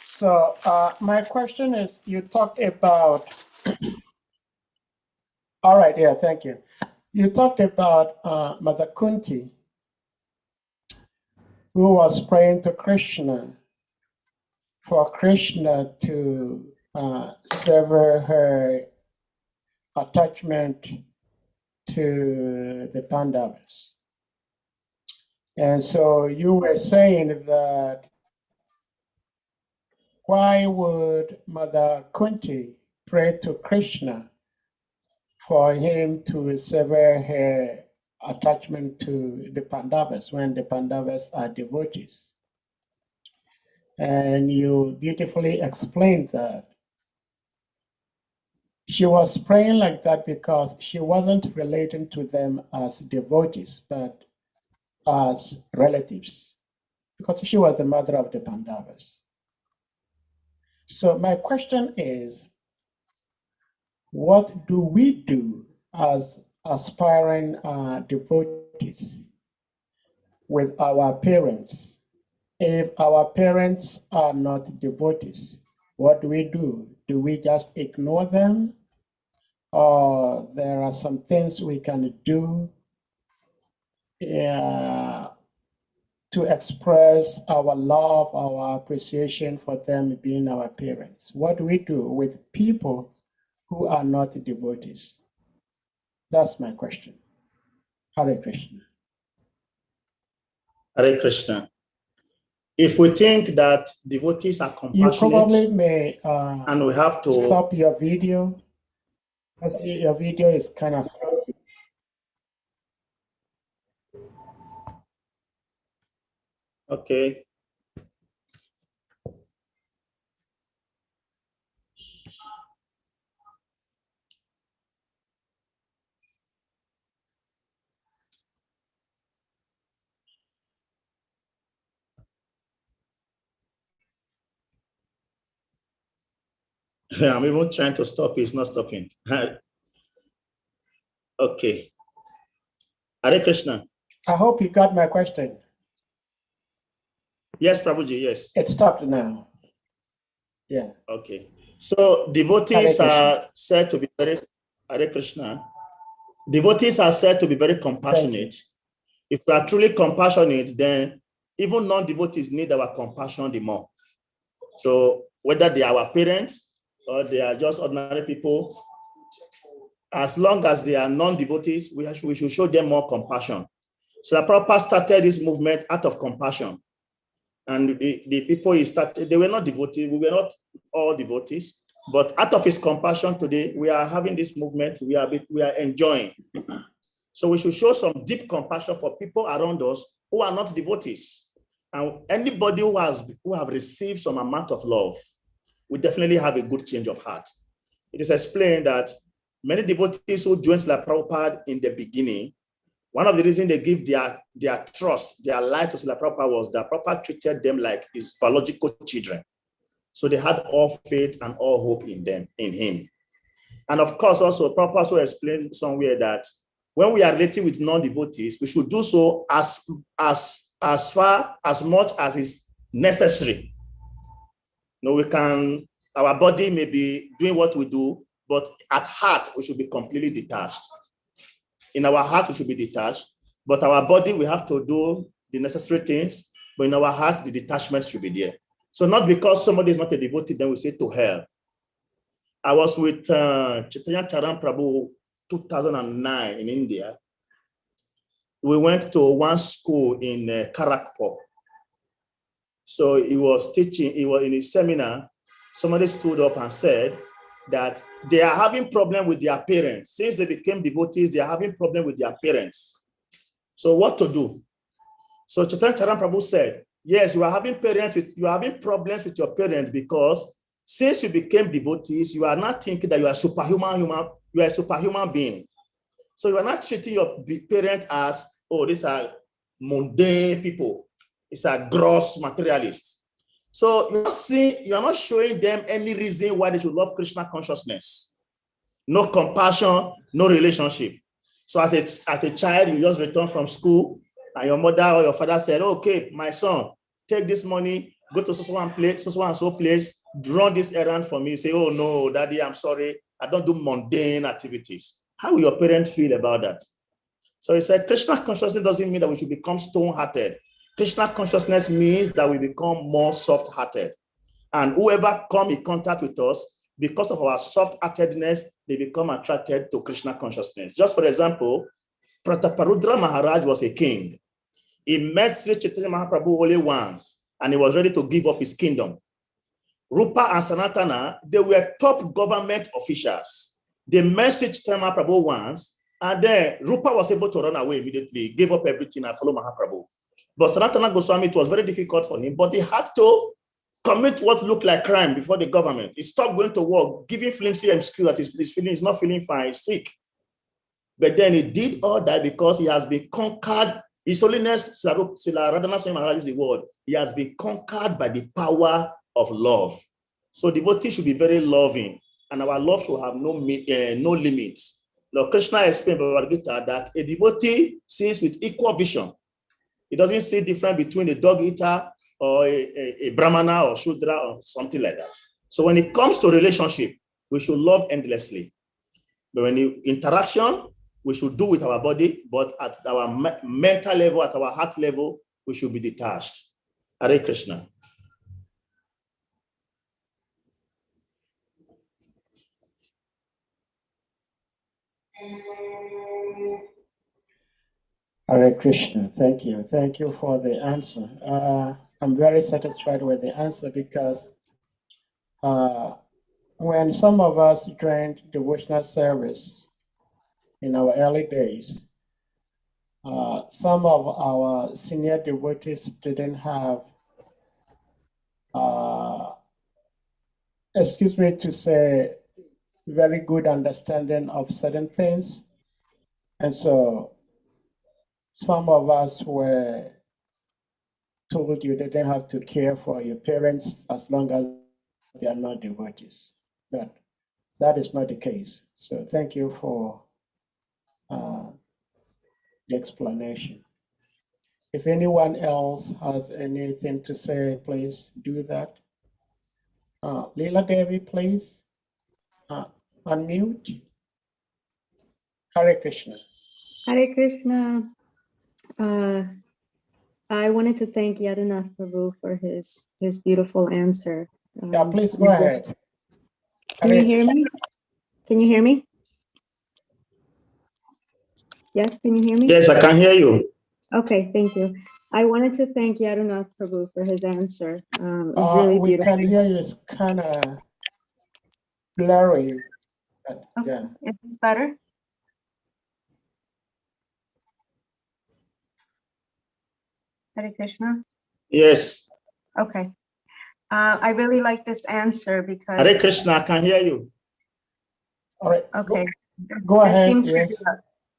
So my question is, you talked about, all right, yeah, thank you. You talked about Mother Kunti, who was praying to Krishna for Krishna to sever her attachment to the Pandavas. And so you were saying that why would Mother Kunti pray to Krishna for him to sever her attachment to the Pandavas when the Pandavas are devotees? And you beautifully explained that she was praying like that because she wasn't relating to them as devotees, but as relatives, because she was the mother of the Pandavas. So my question is, what do we do as aspiring devotees with our parents? If our parents are not devotees, what do we do? Do we just ignore them? Or there are some things we can do to express our love, our appreciation for them being our parents? What do we do with people who are not devotees? That's my question. Hare Krishna. Hare Krishna. If we think that devotees are compassionate, you probably may and we have to stop your video, because your video is kind of frozen. Okay. I'm even trying to stop it, it's not stopping. Okay. Hare Krishna. I hope you got my question. Yes, Prabhuji, yes. It stopped now. Yeah. Okay. So devotees are said to be very, Hare Krishna. Devotees are said to be very compassionate. If we are truly compassionate, then even non-devotees need our compassion the more. So whether they are our parents or they are just ordinary people, as long as they are non-devotees, we should show them more compassion. So the Prabhupada started this movement out of compassion. And the people he started, they were not devotees, we were not all devotees, but out of his compassion today, we are having this movement, we are enjoying. So we should show some deep compassion for people around us who are not devotees. And anybody who have received some amount of love, we definitely have a good change of heart. It is explained that many devotees who joined Srila Prabhupada in the beginning, one of the reasons they give their trust, their life to Srila Prabhupada was that Prabhupada treated them like his biological children. So they had all faith and all hope in him. And of course, also Prabhupada also explained somewhere that when we are relating with non-devotees, we should do so as far as much as is necessary. Our body may be doing what we do, but at heart, we should be completely detached. In our heart, we should be detached, but our body, we have to do the necessary things, but in our heart, the detachment should be there. So not because somebody is not a devotee, then we say to hell. I was with Chaitanya Charan Prabhu 2009 in India. We went to one school in Kharagpur. So he was teaching, he was in a seminar. Somebody stood up and said that they are having problem with their parents. Since they became devotees, they are having problem with their parents. So what to do? So Chaitanya Charan Prabhu said, yes, you are having problems with your parents because since you became devotees, you are not thinking that you are a superhuman being. So you are not treating your parents as, oh, these are mundane people. These are gross materialists. So you are not showing them any reason why they should love Krishna consciousness. No compassion, no relationship. So as a child, you just return from school and your mother or your father said, okay, my son, take this money, go to so and so place, run this errand for me. You say, oh no, daddy, I'm sorry. I don't do mundane activities. How will your parents feel about that? So he said, Krishna consciousness doesn't mean that we should become stone-hearted. Krishna consciousness means that we become more soft-hearted. And whoever come in contact with us, because of our soft-heartedness, they become attracted to Krishna consciousness. Just for example, Prataparudra Maharaj was a king. He met Sri Chaitanya Mahaprabhu only once, and he was ready to give up his kingdom. Rupa and Sanatana, they were top government officials. They met Sri Chaitanya Mahaprabhu once, and then Rupa was able to run away immediately, gave up everything and follow Mahaprabhu. But Sanatana Goswami, it was very difficult for him, but he had to commit what looked like crime before the government. He stopped going to work, giving flimsy excuse that he's not feeling fine, he's sick. But then he did all that because he has been conquered. His Holiness Srila Radhana Swami Maharaj used the word, he has been conquered by the power of love. So devotees should be very loving, and our love should have no limits. Lord Krishna explained Bhagavad Gita that a devotee sees with equal vision. He doesn't see difference between a dog eater or a brahmana or shudra or something like that. So when it comes to relationship, we should love endlessly. But when interaction, we should do with our body, but at our mental level, at our heart level, we should be detached. Hare Krishna. Hare Krishna. Thank you. Thank you for the answer. I'm very satisfied with the answer because when some of us joined devotional service in our early days, some of our senior devotees didn't have, excuse me to say, very good understanding of certain things. And so some of us were told you didn't have to care for your parents as long as they are not devotees. But that is not the case. So thank you for the explanation. If anyone else has anything to say, please do that. Leela Devi, please unmute. Hare Krishna. Hare Krishna. I wanted to thank Yadunath Prabhu for his beautiful answer. Yeah, please go ahead. Can you hear me? Can you hear me? Yes, can you hear me? Yes, I can hear you. Okay, thank you. I wanted to thank Yadunath Prabhu for his answer. It was really We beautiful. can hear you. It's kind of blurry. But Okay, yeah. is this better? Hare Krishna. Yes. Okay. I really like this answer because. Hare Krishna, I can hear you. All right. Okay. Go ahead. Yes.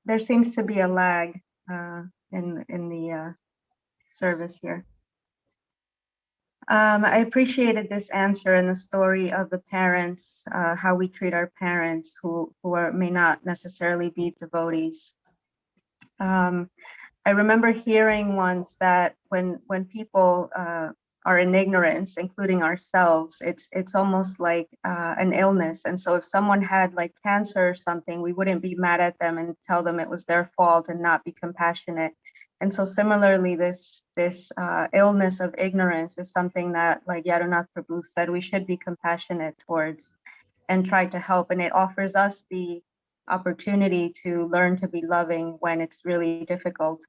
There seems to be a lag in the service here. I appreciated this answer and the story of the parents, how we treat our parents who may not necessarily be devotees. I remember hearing once that when people are in ignorance, including ourselves, it's almost like an illness. And so if someone had like cancer or something, we wouldn't be mad at them and tell them it was their fault and not be compassionate. And so similarly, this illness of ignorance is something that, like Yadunath Prabhu said, we should be compassionate towards and try to help. And it offers us the opportunity to learn to be loving when it's really difficult.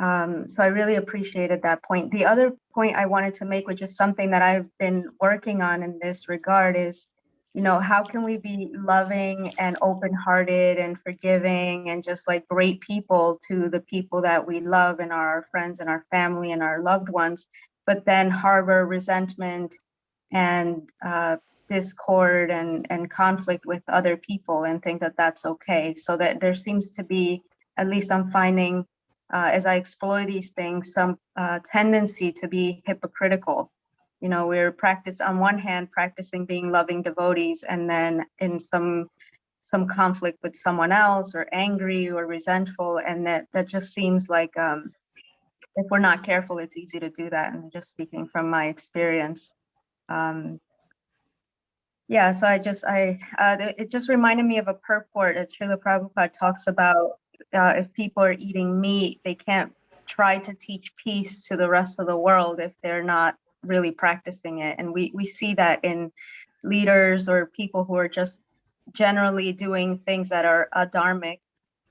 So I really appreciated that point. The other point I wanted to make, which is something that I've been working on in this regard, is, how can we be loving and open-hearted and forgiving and just like great people to the people that we love and are our friends and our family and our loved ones, but then harbor resentment and discord and conflict with other people and think that that's okay. So that there seems to be, at least I'm finding, as I explore these things, some tendency to be hypocritical. We're on one hand practicing being loving devotees, and then in some conflict with someone else, or angry or resentful, and that just seems like if we're not careful, it's easy to do that. And just speaking from my experience, yeah. So it just reminded me of a purport that Srila Prabhupada talks about. If people are eating meat, they can't try to teach peace to the rest of the world if they're not really practicing it. And we see that in leaders or people who are just generally doing things that are adharmic,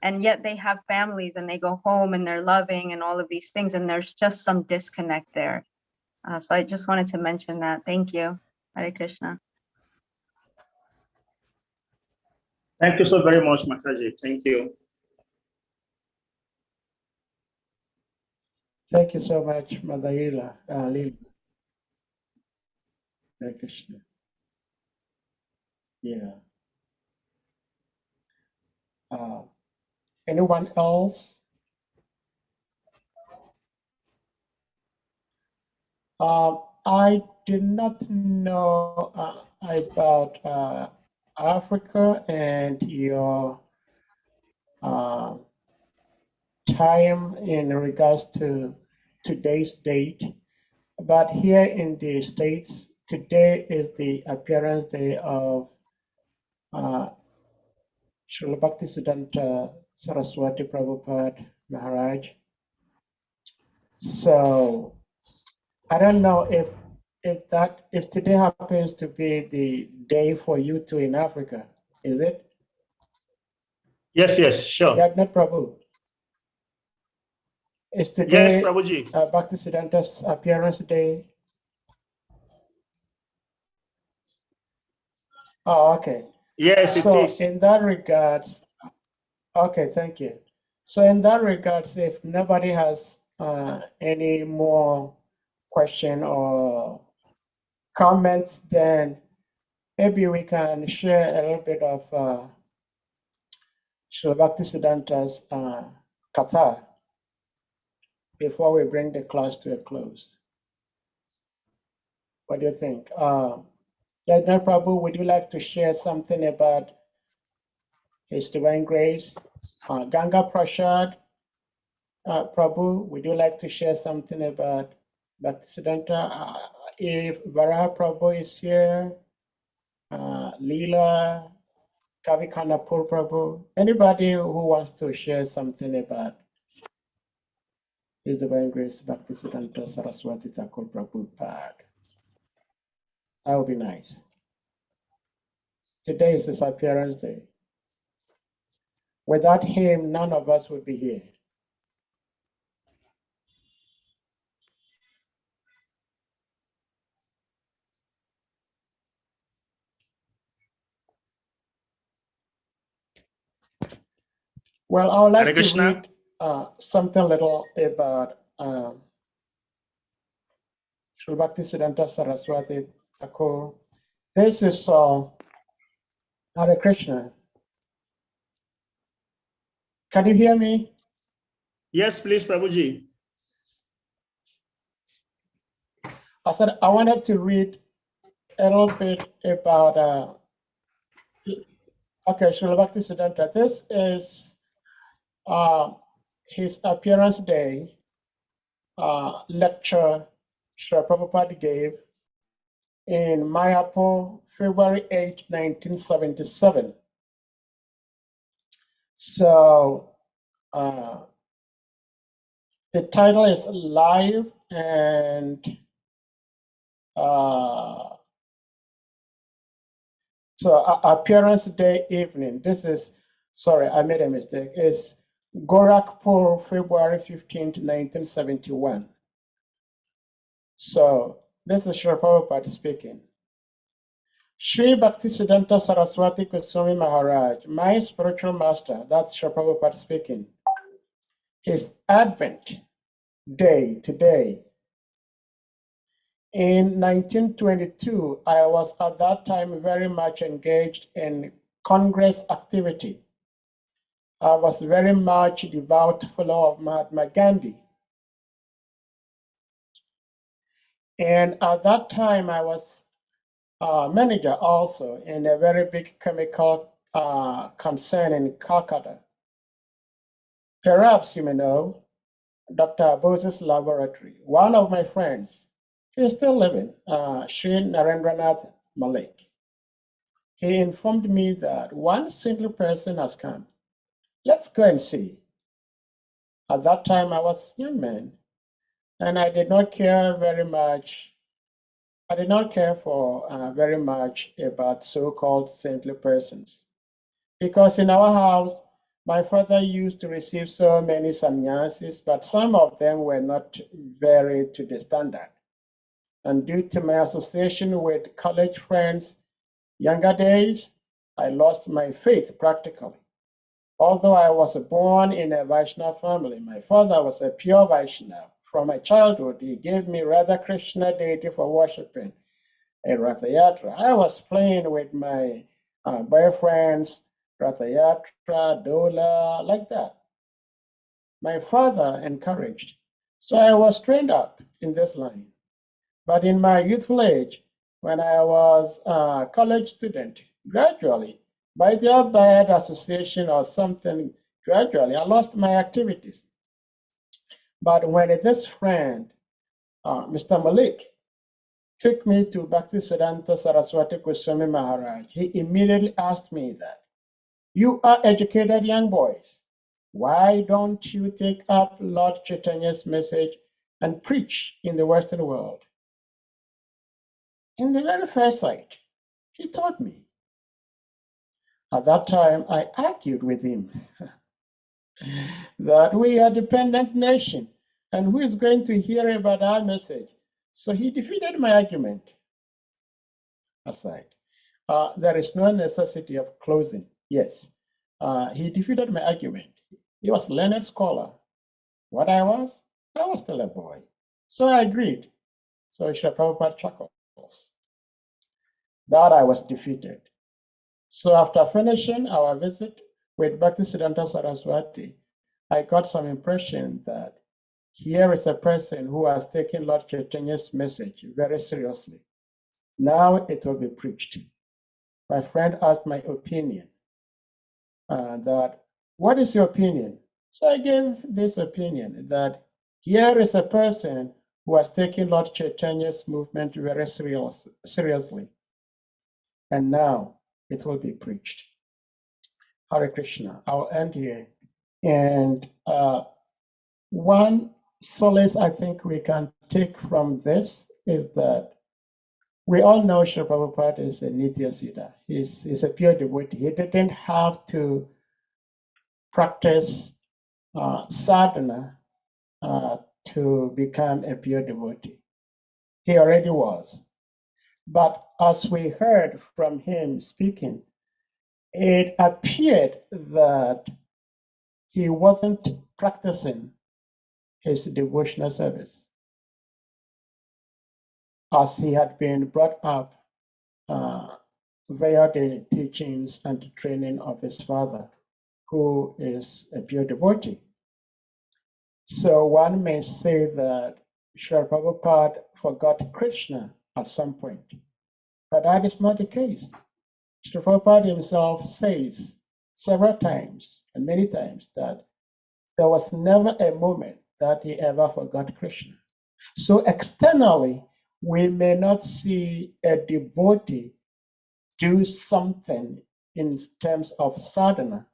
and yet they have families and they go home and they're loving and all of these things, and there's just some disconnect there. So I just wanted to mention that. Thank you. Hare Krishna. Thank you so very much, Mataji. Thank you. Thank you so much, Mother Leela. Hare Krishna. Yeah. Anyone else? I did not know about Africa and your time in regards to today's date, but here in the States, today is the appearance day of Srila Bhaktisiddhanta Saraswati Prabhupada Maharaj. So I don't know if today happens to be the day for you two in Africa, is it? Yes, sure. Yadunath Prabhu. Is today Yes, Prabhuji. Bhaktisiddhanta's appearance day? Oh, okay. Yes, it is. So in that regards, okay, thank you. So in that regards, if nobody has any more question or comments, then maybe we can share a little bit of Srila Bhaktisiddhanta's katha before we bring the class to a close. What do you think? Yadunath Prabhu, would you like to share something about His Divine Grace? Ganga Prasad, Prabhu, would you like to share something about Bhaktisiddhanta? If Varaha Prabhu is here, Leela, Kavikanapur Prabhu, anybody who wants to share something about His Divine Grace Bhaktisiddhanta Saraswati Thakur Prabhupada, that would be nice. Today is his appearance day. Without him, none of us would be here. Well, I would like Hare to Krishna. read something little about Sri Bhaktisiddhanta Saraswati Thakur. This is Hare Krishna. Can you hear me? Yes, please, Prabhuji. I said I wanted to read a little bit about okay, Sri Bhaktisiddhanta. This is his appearance day lecture Sri Prabhupada gave in Mayapur, February 8, 1977. So the title is Live and so appearance day evening. This is, sorry, I made a mistake. It's Gorakhpur, February 15th, 1971. So this is Sri Prabhupada speaking. Sri Bhaktisiddhanta Saraswati Goswami Maharaj, my spiritual master, that's Sri Prabhupada speaking. His Advent day today. In 1922, I was at that time very much engaged in Congress activity. I was very much devout follower of Mahatma Gandhi. And at that time, I was manager also in a very big chemical concern in Calcutta. Perhaps you may know Dr. Bose's laboratory. One of my friends, he is still living, Sri Narendranath Malik. He informed me that one single person has come. Let's go and see. At that time, I was a young man, and I did not care very much. I did not care for very much about so-called saintly persons. Because in our house, my father used to receive so many sannyasis, but some of them were not very to the standard. And due to my association with college friends, younger days, I lost my faith practically. Although I was born in a Vaishnava family, my father was a pure Vaishnava. From my childhood, he gave me Radha Krishna deity for worshiping a Ratha Yatra. I was playing with my boyfriends, Ratha Yatra, Dola, like that. My father encouraged. So I was trained up in this line. But in my youthful age, when I was a college student, gradually, by their bad association or something, gradually, I lost my activities. But when this friend, Mr. Malik, took me to Bhaktisiddhanta Saraswati Goswami Maharaj, he immediately asked me that, you are educated young boys. Why don't you take up Lord Chaitanya's message and preach in the Western world? In the very first sight, he taught me. At that time, I argued with him that we are a dependent nation, and who is going to hear about our message? So he defeated my argument. Aside, there is no necessity of closing. Yes, he defeated my argument. He was a learned scholar. What I was still a boy. So I agreed. So Sri Prabhupada chuckles that I was defeated. So after finishing our visit with Bhaktisiddhanta Saraswati, I got some impression that here is a person who has taken Lord Chaitanya's message very seriously. Now it will be preached. My friend asked my opinion. That, what is your opinion? So I gave this opinion that here is a person who has taken Lord Chaitanya's movement very seriously, and now it will be preached. Hare Krishna. I'll end here. And one solace I think we can take from this is that we all know Srila Prabhupada is a Nitya Siddha. He's a pure devotee. He didn't have to practice sadhana to become a pure devotee. He already was. But as we heard from him speaking, it appeared that he wasn't practicing his devotional service as he had been brought up via the teachings and training of his father, who is a pure devotee. So one may say that Srila Prabhupada forgot Krishna at some point, but that is not the case. Srila Prabhupada himself says several times and many times that there was never a moment that he ever forgot Krishna. So externally, we may not see a devotee do something in terms of sadhana,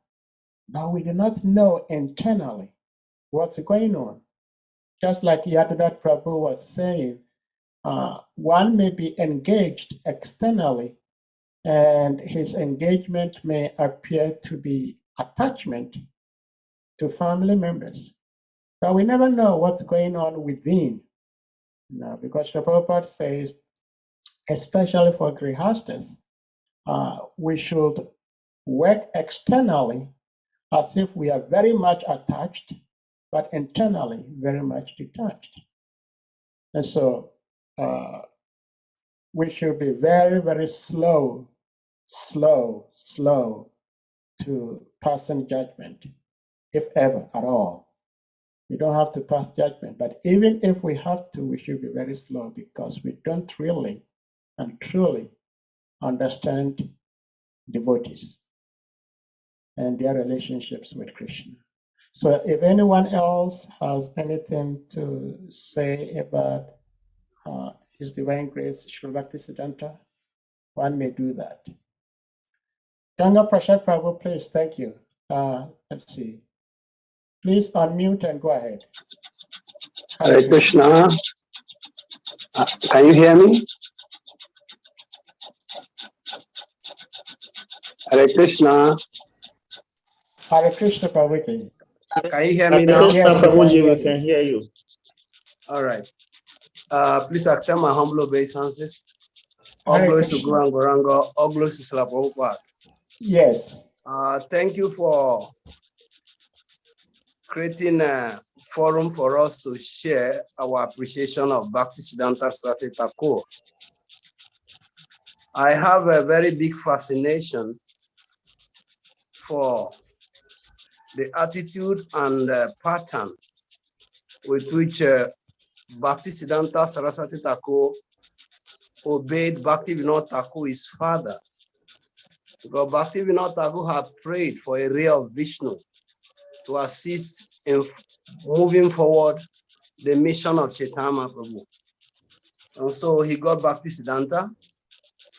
but we do not know internally what's going on. Just like Yadunat Prabhu was saying, one may be engaged externally, and his engagement may appear to be attachment to family members. But we never know what's going on within. Because the Prabhupada says, especially for grihastas, we should work externally as if we are very much attached, but internally very much detached. And so we should be very, very slow to passing judgment, if ever at all. We don't have to pass judgment, but even if we have to, we should be very slow because we don't really and truly understand devotees and their relationships with Krishna. So if anyone else has anything to say about His Divine Grace, Srila Bhaktisiddhanta, one may do that. Ganga Prasad Prabhu, please, thank you. Let's see. Please unmute and go ahead. Hare Krishna. Can you hear me? Hare Krishna. Hare Krishna Prabhu. Can you hear me now? Krishna Prabhuji, we can hear you. All right. Please accept my humble obeisances. All Hare glories to Krishna. Guru and Goranga. All glories to Srila Prabhupada. Yes. Thank you for creating a forum for us to share our appreciation of Bhaktisiddhanta Saraswati Thakur. I have a very big fascination for the attitude and pattern with which Bhaktisiddhanta Saraswati Thakur obeyed Bhaktivinoda Thakur, his father. Because Bhaktivinoda Thakur had prayed for a ray of Vishnu to assist in moving forward the mission of Chaitanya Mahaprabhu. And so he got Bhaktisiddhanta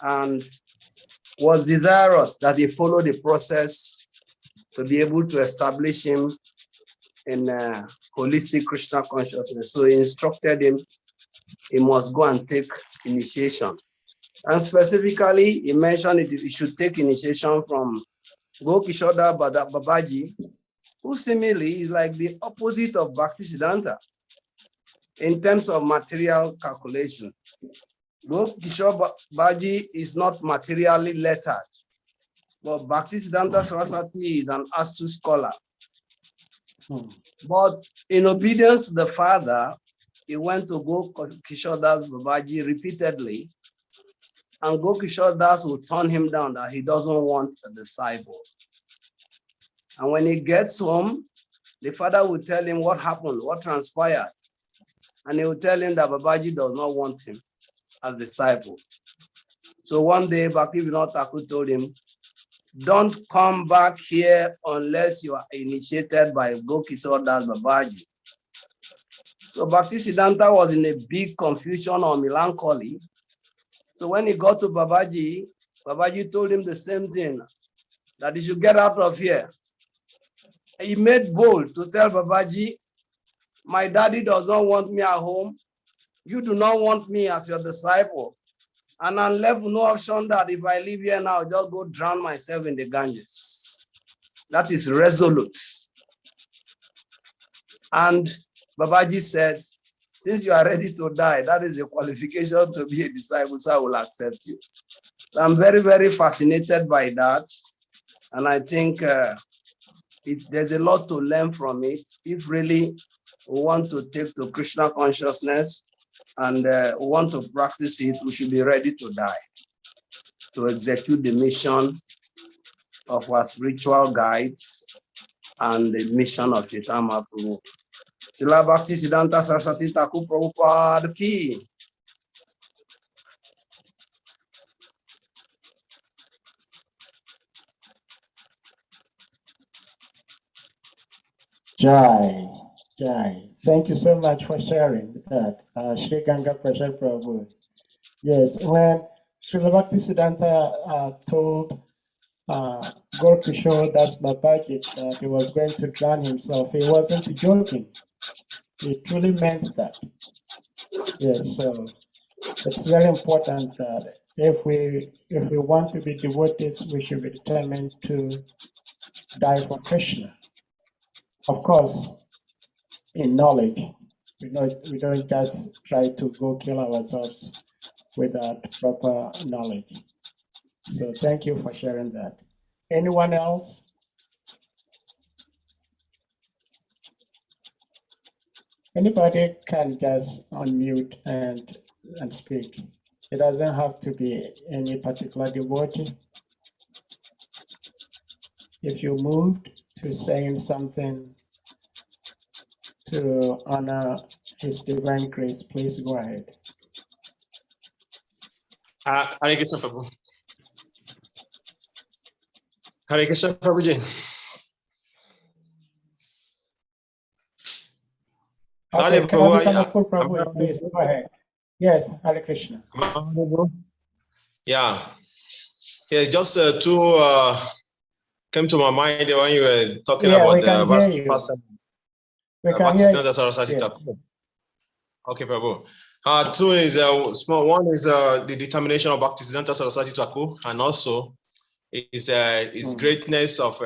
and was desirous that he follow the process to be able to establish him in holistic Krishna consciousness. So he instructed him he must go and take initiation. And specifically, he mentioned he should take initiation from Gokishoda Babaji, who seemingly is like the opposite of Bhaktisiddhanta in terms of material calculation. Gokishoda Babaji is not materially lettered, but Bhaktisiddhanta Saraswati is an astute scholar. But in obedience to the father, he went to Gokishoda Babaji repeatedly, and Gokishoda will turn him down that he doesn't want a disciple. And when he gets home, the father will tell him what happened, what transpired. And he will tell him that Babaji does not want him as disciple. So one day, Bhaktivinoda Thakur told him, don't come back here unless you are initiated by Gokito Das Babaji. So Bhaktisiddhanta was in a big confusion or melancholy. So when he got to Babaji, Babaji told him the same thing, that he should get out of here. He made bold to tell Babaji, my daddy does not want me at home. You do not want me as your disciple. And I'm left with no option that if I leave here now, I'll just go drown myself in the Ganges. That is resolute. And Babaji said, since you are ready to die, that is a qualification to be a disciple, so I will accept you. So I'm very, very fascinated by that. And I think there's a lot to learn from it. If really we want to take to Krishna consciousness and want to practice it, we should be ready to die to execute the mission of our spiritual guides and the mission of Chaitanya Mahaprabhu. Srila Bhaktisiddhanta Saraswati Thakur Prabhupada ki. Jai, Jai. Thank you so much for sharing that. Shri Ganga Prasad Prabhu. Yes, when Srila Bhaktisiddhanta told Gorkishore Das Babaji that he was going to drown himself, he wasn't joking. He truly meant that. Yes, so it's very important that if we want to be devotees, we should be determined to die for Krishna. Of course, in knowledge, we don't just try to go kill ourselves without proper knowledge. So thank you for sharing that. Anyone else? Anybody can just unmute and speak. It doesn't have to be any particular devotee. If you moved to saying something to honor His divine grace, please go ahead. Hare Krishna Prabhu. Hare Krishna Prabhuji. Okay, Prabhu, please go ahead. Yes, Hare Krishna. Yeah, just two came to my mind when you were talking about the verse. We can hear you. Yes. Okay, Prabhu. Two is small. One is the determination of Bhaktisiddhanta Saraswati Thakur, and also is his greatness of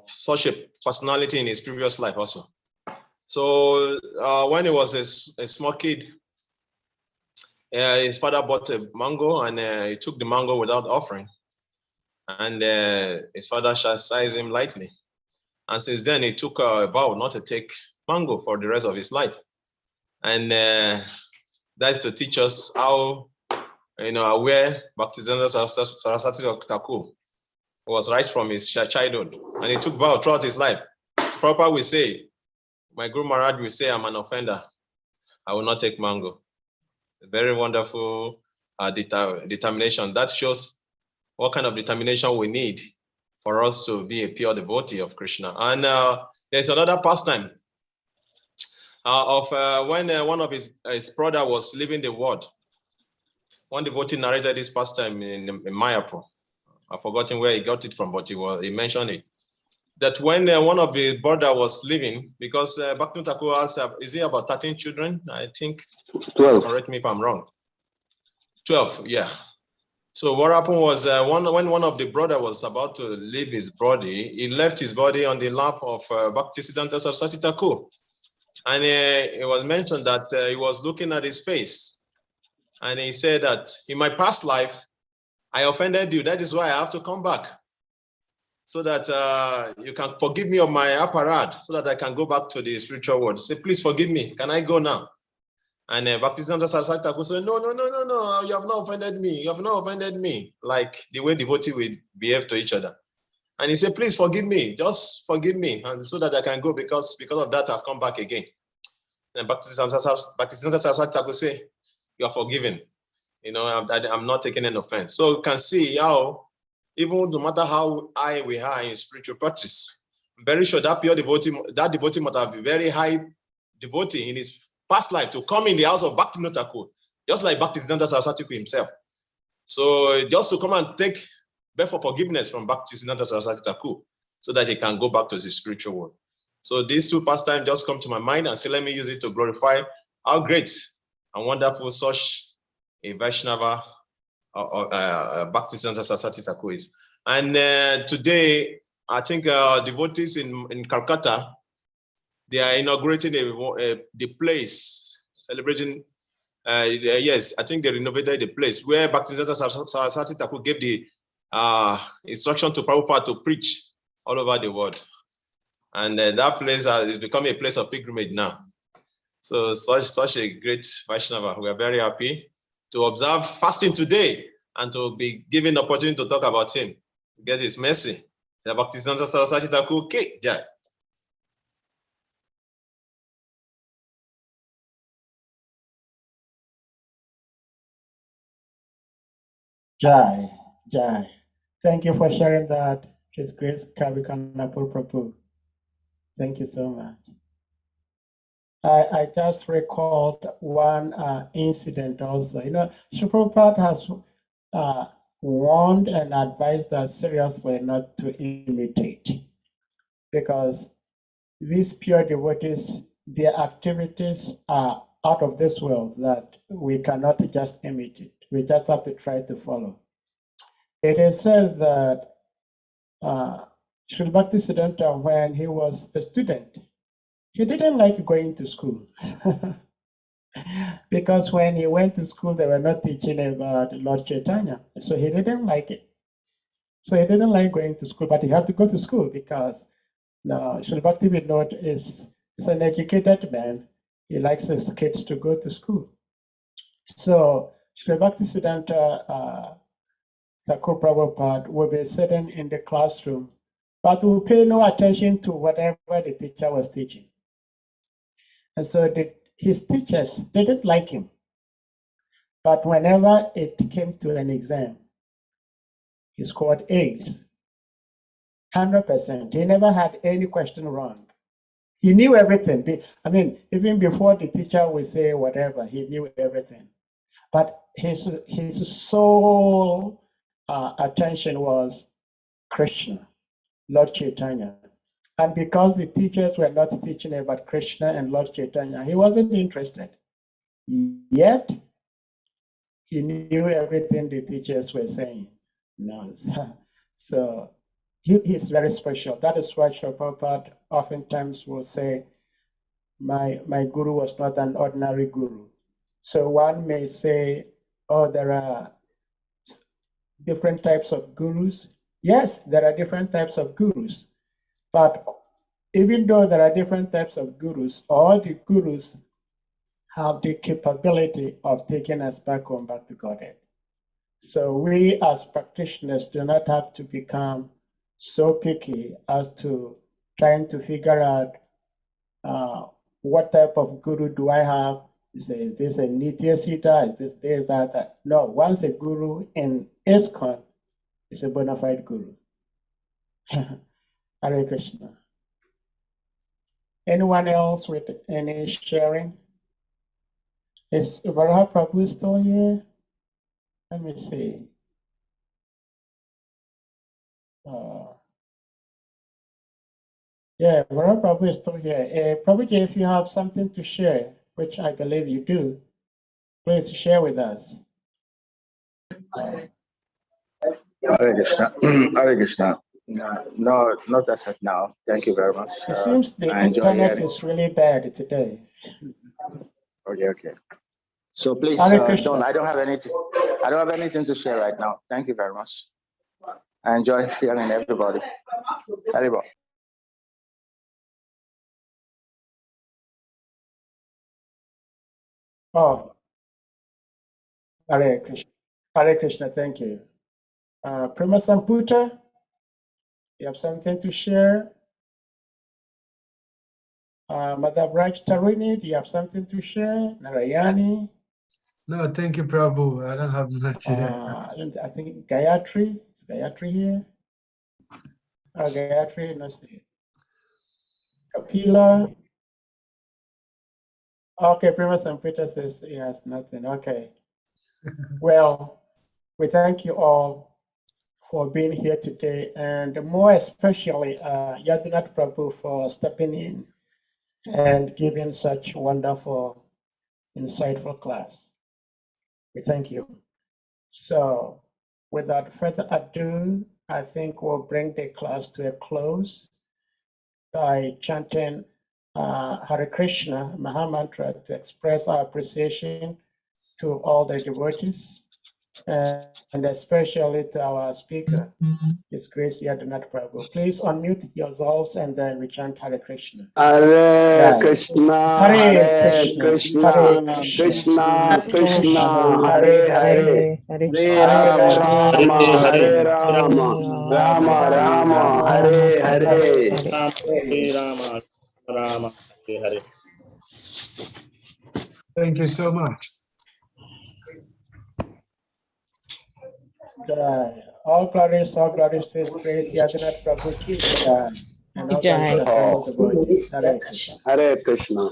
such a personality in his previous life also. So when he was a small kid, his father bought a mango, and he took the mango without offering, and his father chastised him lightly. And since then, he took a vow not to take mango for the rest of his life. And that's to teach us how, aware Bhaktisiddhanta Saraswati Thakur was right from his childhood. And he took vow throughout his life. It's proper we say, my Guru Maharaj will say, I'm an offender. I will not take mango. A very wonderful determination. That shows what kind of determination we need for us to be a pure devotee of Krishna. And there's another pastime of when one of his brother was leaving the world. One devotee narrated this pastime in Mayapur. I've forgotten where he got it from, but he mentioned it. That when one of the brother was leaving, because Bhakti Thakur has, is he about 13 children? I think 12. Correct me if I'm wrong. 12, yeah. So what happened was when one of the brother was about to leave his body, he left his body on the lap of Bhaktisiddhanta Saraswati Thakur. And it was mentioned that he was looking at his face. And he said that in my past life, I offended you. That is why I have to come back. So that you can forgive me of my aparad, so that I can go back to the spiritual world. Say, please forgive me. Can I go now? And Bhaktisiddhanta Saraswati Thakur said, no, you have not offended me. You have not offended me. Like the way devotees will behave to each other. And he said, please forgive me. Just forgive me. And so that I can go because of that, I've come back again. And Bhaktisiddhanta Saraswati Thakur said, you are forgiven. You know, I'm not taking an offense. So you can see how, even no matter how high we are in spiritual practice, I'm very sure that pure devotee, must have been very high devotee in his past life to come in the house of Bhaktivinoda Thakur, just like Bhaktisiddhanta Saraswati himself. So just to come and beg for forgiveness from Bhaktisiddhanta Saraswati Thakur, so that he can go back to his spiritual world. So these two pastimes just come to my mind and say, let me use it to glorify how great and wonderful such a Vaishnava Bhaktisiddhanta Saraswati Thakur is. And today, I think devotees in Calcutta, they are inaugurating the place, celebrating, yes, I think they renovated the place where Bhaktisiddhanta Saraswati Thakur gave the instruction to Prabhupada to preach all over the world. And that place is becoming a place of pilgrimage now. So such a great Vaishnava. We are very happy to observe fasting today and to be given the opportunity to talk about him, get his mercy. The Bhaktisiddhanta Saraswati Thakur, Jai. Jai, Jai. Thank you for sharing that, His Grace Kavikanapur Prabhu. Thank you so much. I just recalled one incident also. You know, Sri Prabhupada has warned and advised us seriously not to imitate, because these pure devotees, their activities are out of this world that we cannot just imitate. We just have to try to follow. It is said that Sri Bhaktisiddhanta, when he was a student, he didn't like going to school. Because when he went to school, they were not teaching about Lord Chaitanya. So he didn't like it. So he didn't like going to school, but he had to go to school because now Sri Bhaktivinoda is an educated man. He likes his kids to go to school. So Sri Bhaktisiddhanta Thakur Prabhupada will be sitting in the classroom, but will pay no attention to whatever the teacher was teaching. And so his teachers didn't like him. But whenever it came to an exam, he scored A's, 100%. He never had any question wrong. He knew everything. I mean, even before the teacher would say whatever, he knew everything. But his sole attention was Krishna, Lord Chaitanya. And because the teachers were not teaching about Krishna and Lord Chaitanya, he wasn't interested. Yet, he knew everything the teachers were saying. No. So he's very special. That is why Sri Prabhupada oftentimes will say, my guru was not an ordinary guru. So one may say, oh, there are different types of gurus. Yes, there are different types of gurus. But even though there are different types of gurus, all the gurus have the capability of taking us back home, back to Godhead. So we as practitioners do not have to become so picky as to trying to figure out what type of guru do I have? Is this a Nitya Siddha? Is this, that? No, once a guru in ISKCON is a bona fide guru. Hare Krishna. Anyone else with any sharing? Is Varaha Prabhu still here? Let me see. Yeah, Varaha Prabhu is still here. Prabhuji, if you have something to share, which I believe you do, please share with us. Hare Krishna. Hare Krishna. No, not as of now. Thank you very much. It seems the internet is really bad today. Okay. So please, Hare don't. I don't have anything to share right now. Thank you very much. I enjoy hearing everybody. Haribo. Oh, Hare Krishna. Hare Krishna, thank you. Prema Samputa, you have something to share? Madhav Raj Tarini, do you have something to share? Narayani? No, thank you, Prabhu. I don't have much. I think Gayatri. Is Gayatri here? Oh, Gayatri, no see. Kapila. Okay, Prima St. Peter says he has nothing. Okay. Well, we thank you all for being here today, and more especially Yadinath Prabhu for stepping in and giving such wonderful, insightful class. We thank you. So without further ado, I think we'll bring the class to a close by chanting Hare Krishna Mahamantra to express our appreciation to all the devotees and especially to our speaker, His Grace Yadinath Prabhu. Please unmute yourselves and then we chant Hare Krishna. Hare Krishna, Hare Hare Krishna, Krishna, Hare Krishna Krishna, Krishna, Hare Hare Hare, Hare, Hare Rama, Hare Hare Rama, Rama Rama, Rama, Hare Hare. Rama, Rama, Hare. Thank you so much. All glories to His Grace Yadinath Prabhu Ki Jai, and all glories to all devotees. Hare Krishna. Hare Krishna.